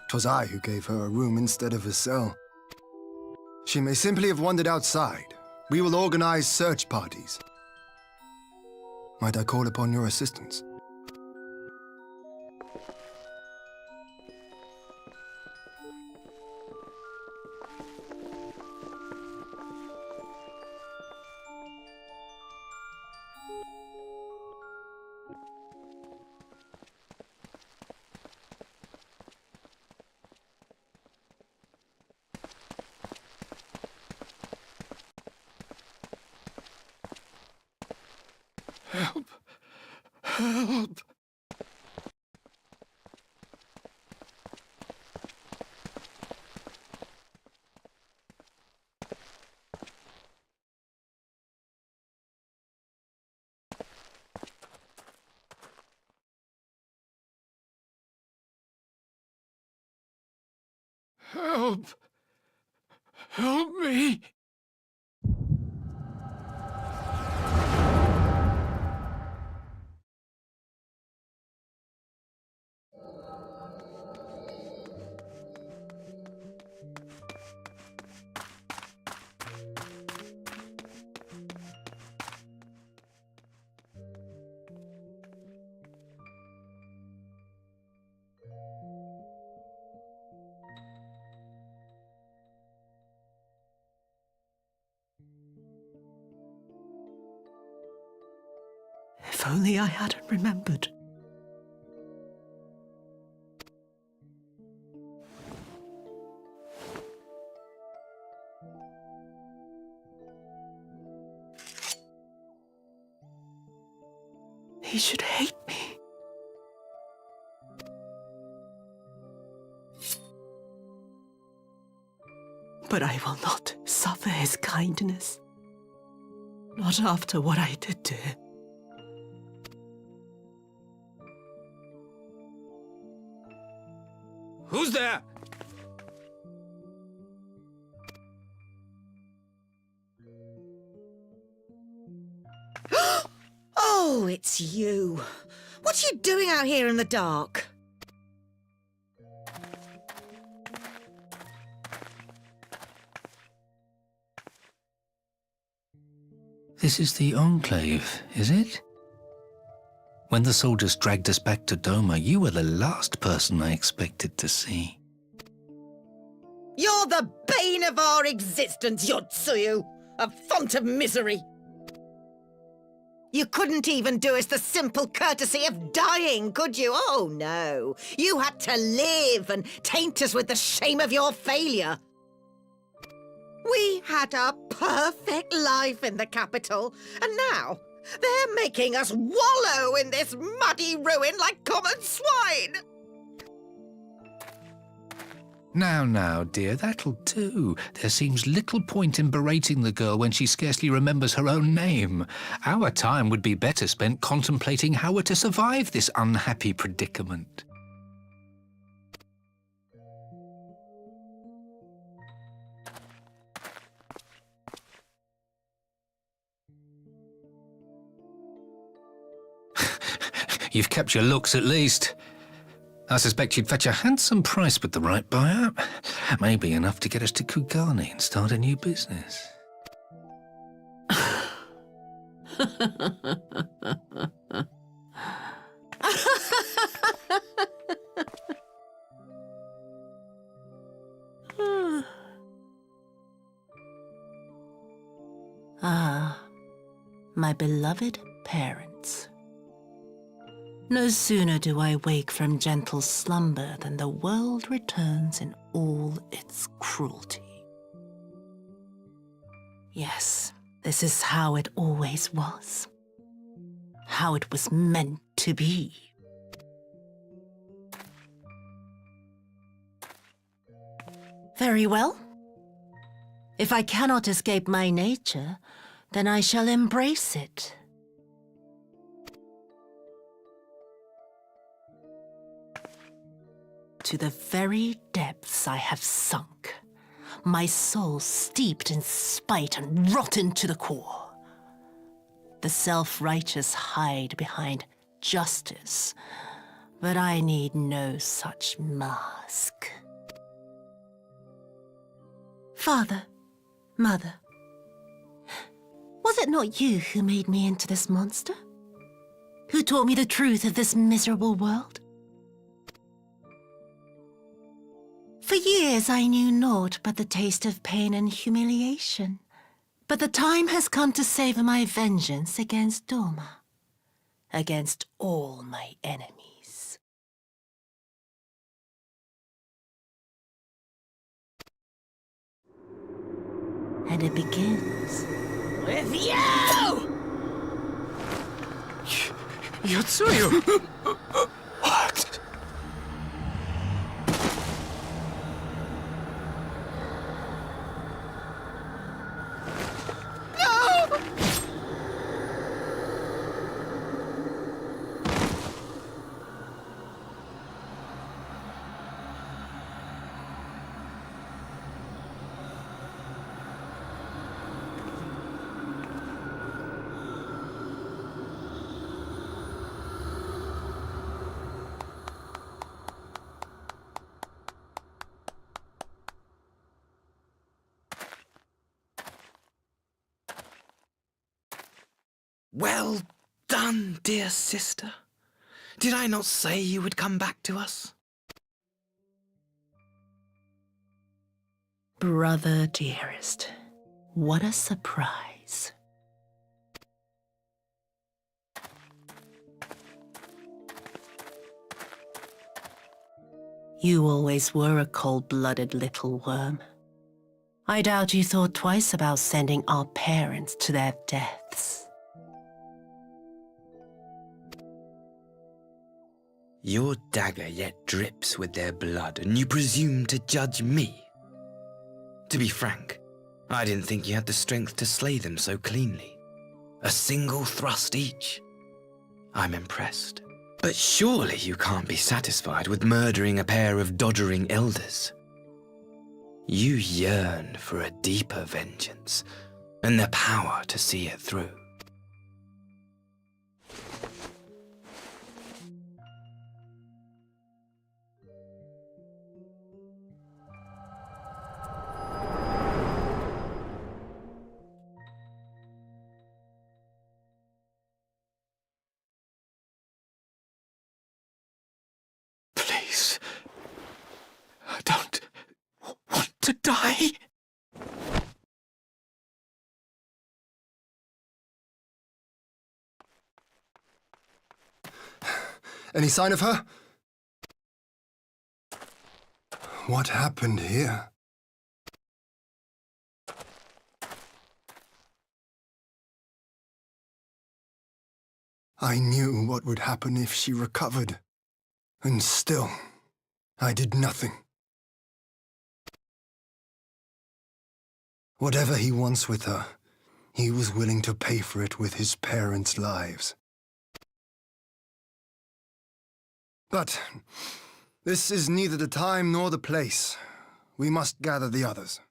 Speaker 7: 'Twas I who gave her a room instead of a cell. She may simply have wandered outside. We will organize search parties. Might I call upon your assistance?
Speaker 12: Help! Help! Help! Help me!
Speaker 8: If only I hadn't remembered. He should hate me. But I will not suffer his kindness. Not after what I did to him.
Speaker 10: Who's there?
Speaker 14: Oh, it's you. What are you doing out here in the dark?
Speaker 10: This is the Enclave, is it? When the soldiers dragged us back to Doma, you were the last person I expected to see.
Speaker 14: You're the bane of our existence, Yotsuyu! A font of misery! You couldn't even do us the simple courtesy of dying, could you? Oh, no. You had to live and taint us with the shame of your failure. We had a perfect life in the capital, and now they're making us wallow in this muddy ruin like common swine!
Speaker 10: Now, dear, that'll do. There seems little point in berating the girl when she scarcely remembers her own name. Our time would be better spent contemplating how we're to survive this unhappy predicament. You've kept your looks at least. I suspect you'd fetch a handsome price with the right buyer. Maybe enough to get us to Kugane and start a new business.
Speaker 8: Ah, my beloved parents. No sooner do I wake from gentle slumber than the world returns in all its cruelty. Yes, this is how it always was. How it was meant to be. Very well. If I cannot escape my nature, then I shall embrace it. To the very depths I have sunk, my soul steeped in spite and rotten to the core. The self-righteous hide behind justice, but I need no such mask. Father, Mother, was it not you who made me into this monster? Who taught me the truth of this miserable world? For years I knew naught but the taste of pain and humiliation. But the time has come to savor my vengeance against Doma, against all my enemies. And it begins with you!
Speaker 2: Yotsuyu!
Speaker 1: What?
Speaker 5: Well done, dear sister. Did I not say you would come back to us?
Speaker 8: Brother dearest, what a surprise. You always were a cold-blooded little worm. I doubt you thought twice about sending our parents to their deaths.
Speaker 5: Your dagger yet drips with their blood, and you presume to judge me? To be frank, I didn't think you had the strength to slay them so cleanly. A single thrust each. I'm impressed. But surely you can't be satisfied with murdering a pair of doddering elders. You yearn for a deeper vengeance and the power to see it through.
Speaker 12: Please. I don't want to die.
Speaker 7: Any sign of her? What happened here? I knew what would happen if she recovered. And still, I did nothing. Whatever he wants with her, he was willing to pay for it with his parents' lives. But this is neither the time nor the place. We must gather the others.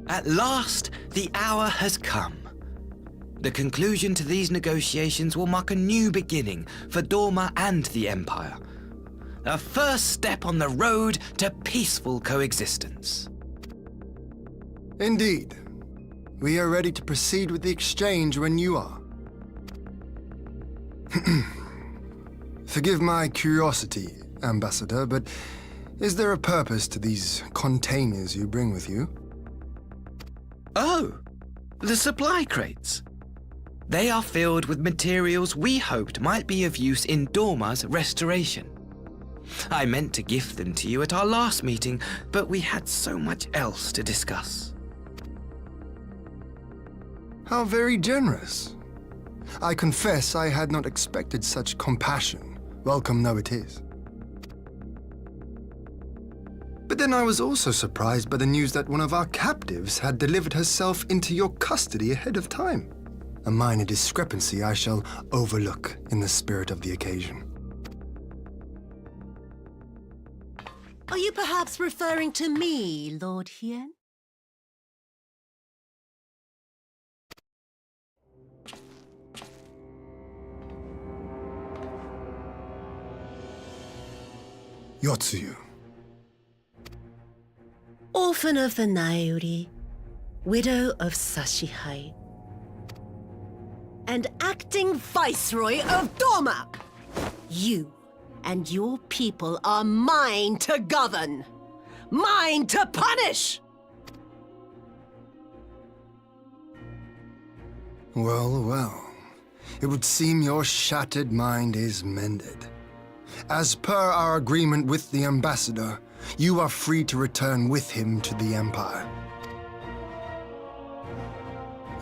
Speaker 5: At last, the hour has come. The conclusion to these negotiations will mark a new beginning for Dorma and the Empire. A first step on the road to peaceful coexistence.
Speaker 7: Indeed. We are ready to proceed with the exchange when you are. Forgive my curiosity, Ambassador, but is there a purpose to these containers you bring with you?
Speaker 5: Oh, the supply crates. They are filled with materials we hoped might be of use in Dorma's restoration. I meant to gift them to you at our last meeting, but we had so much else to discuss.
Speaker 7: How very generous. I confess I had not expected such compassion, welcome though it is. But then I was also surprised by the news that one of our captives had delivered herself into your custody ahead of time. A minor discrepancy I shall overlook in the spirit of the occasion.
Speaker 8: Are you perhaps referring to me, Lord Hien?
Speaker 7: Yotsuyu.
Speaker 8: Orphan of the Nairi, widow of Sashihai, and acting Viceroy of Dorma. You and your people are mine to govern, mine to punish!
Speaker 7: Well, well. It would seem your shattered mind is mended. As per our agreement with the Ambassador, you are free to return with him to the Empire.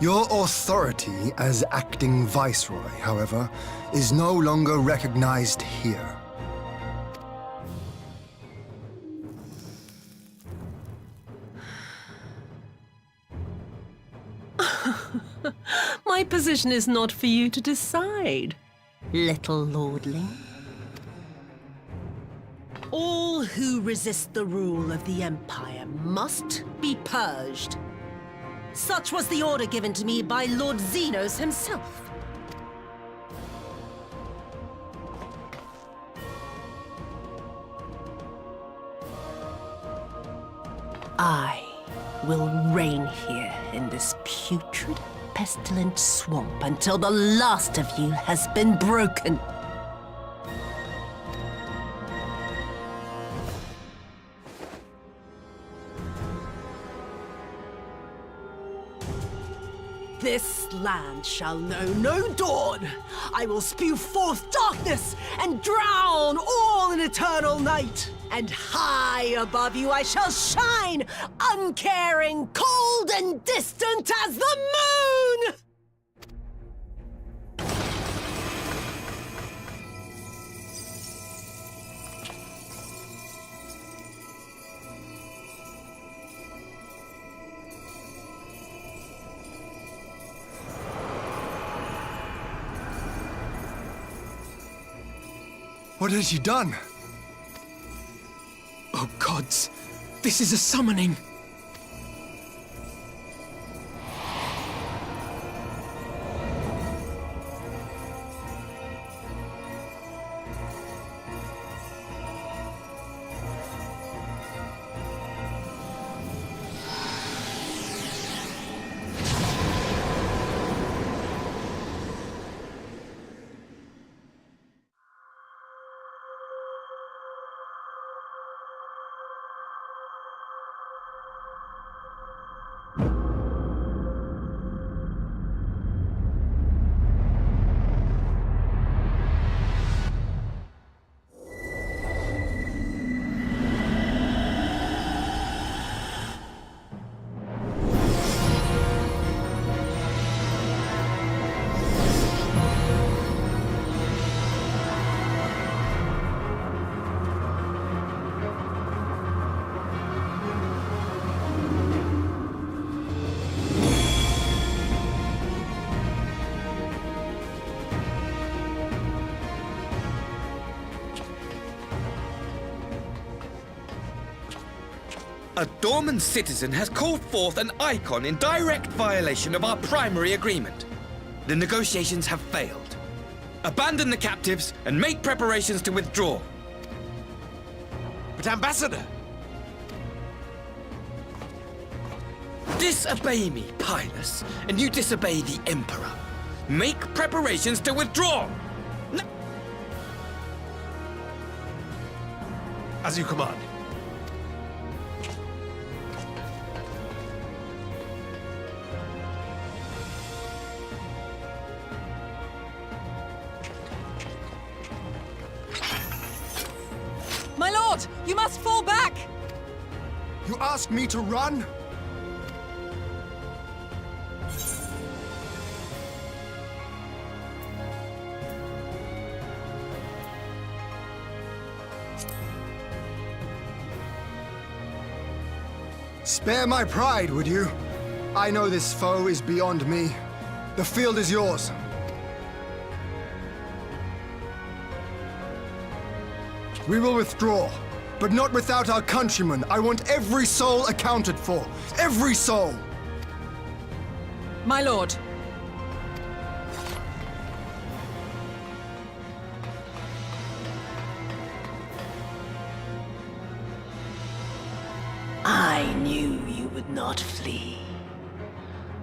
Speaker 7: Your authority as acting Viceroy, however, is no longer recognized here.
Speaker 8: My position is not for you to decide, little lordling. All who resist the rule of the Empire must be purged. Such was the order given to me by Lord Xenos himself. I will reign here in this putrid, pestilent swamp until the last of you has been broken. This land shall know no dawn. I will spew forth darkness and drown all in eternal night. And high above you I shall shine, uncaring, cold and distant as the moon!
Speaker 7: What has she done?
Speaker 12: Oh gods, this is a summoning.
Speaker 5: A Dorman citizen has called forth an icon in direct violation of our primary agreement. The negotiations have failed. Abandon the captives and make preparations to withdraw.
Speaker 2: But Ambassador!
Speaker 5: Disobey me, Pilus, and you disobey the Emperor. Make preparations to withdraw!
Speaker 2: As you command.
Speaker 3: My lord, you must fall back!
Speaker 7: You ask me to run? Spare my pride, would you? I know this foe is beyond me. The field is yours. We will withdraw, but not without our countrymen. I want every soul accounted for. Every soul!
Speaker 3: My lord.
Speaker 8: I knew you would not flee.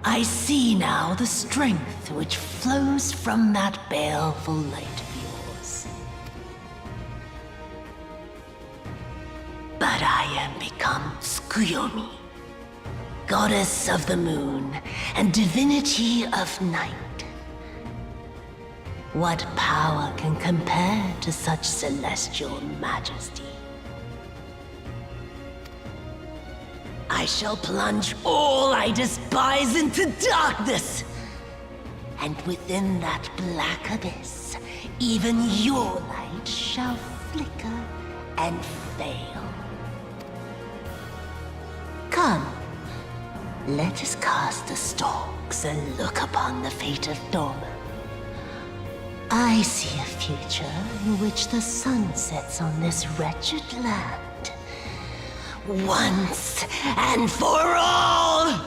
Speaker 8: I see now the strength which flows from that baleful light of yours. But I am become Tsukuyomi, goddess of the moon and divinity of night. What power can compare to such celestial majesty? I shall plunge all I despise into darkness. And within that black abyss, even your light shall flicker and fail. Come, let us cast the stalks and look upon the fate of Dorman. I see a future in which the sun sets on this wretched land. Once and for all!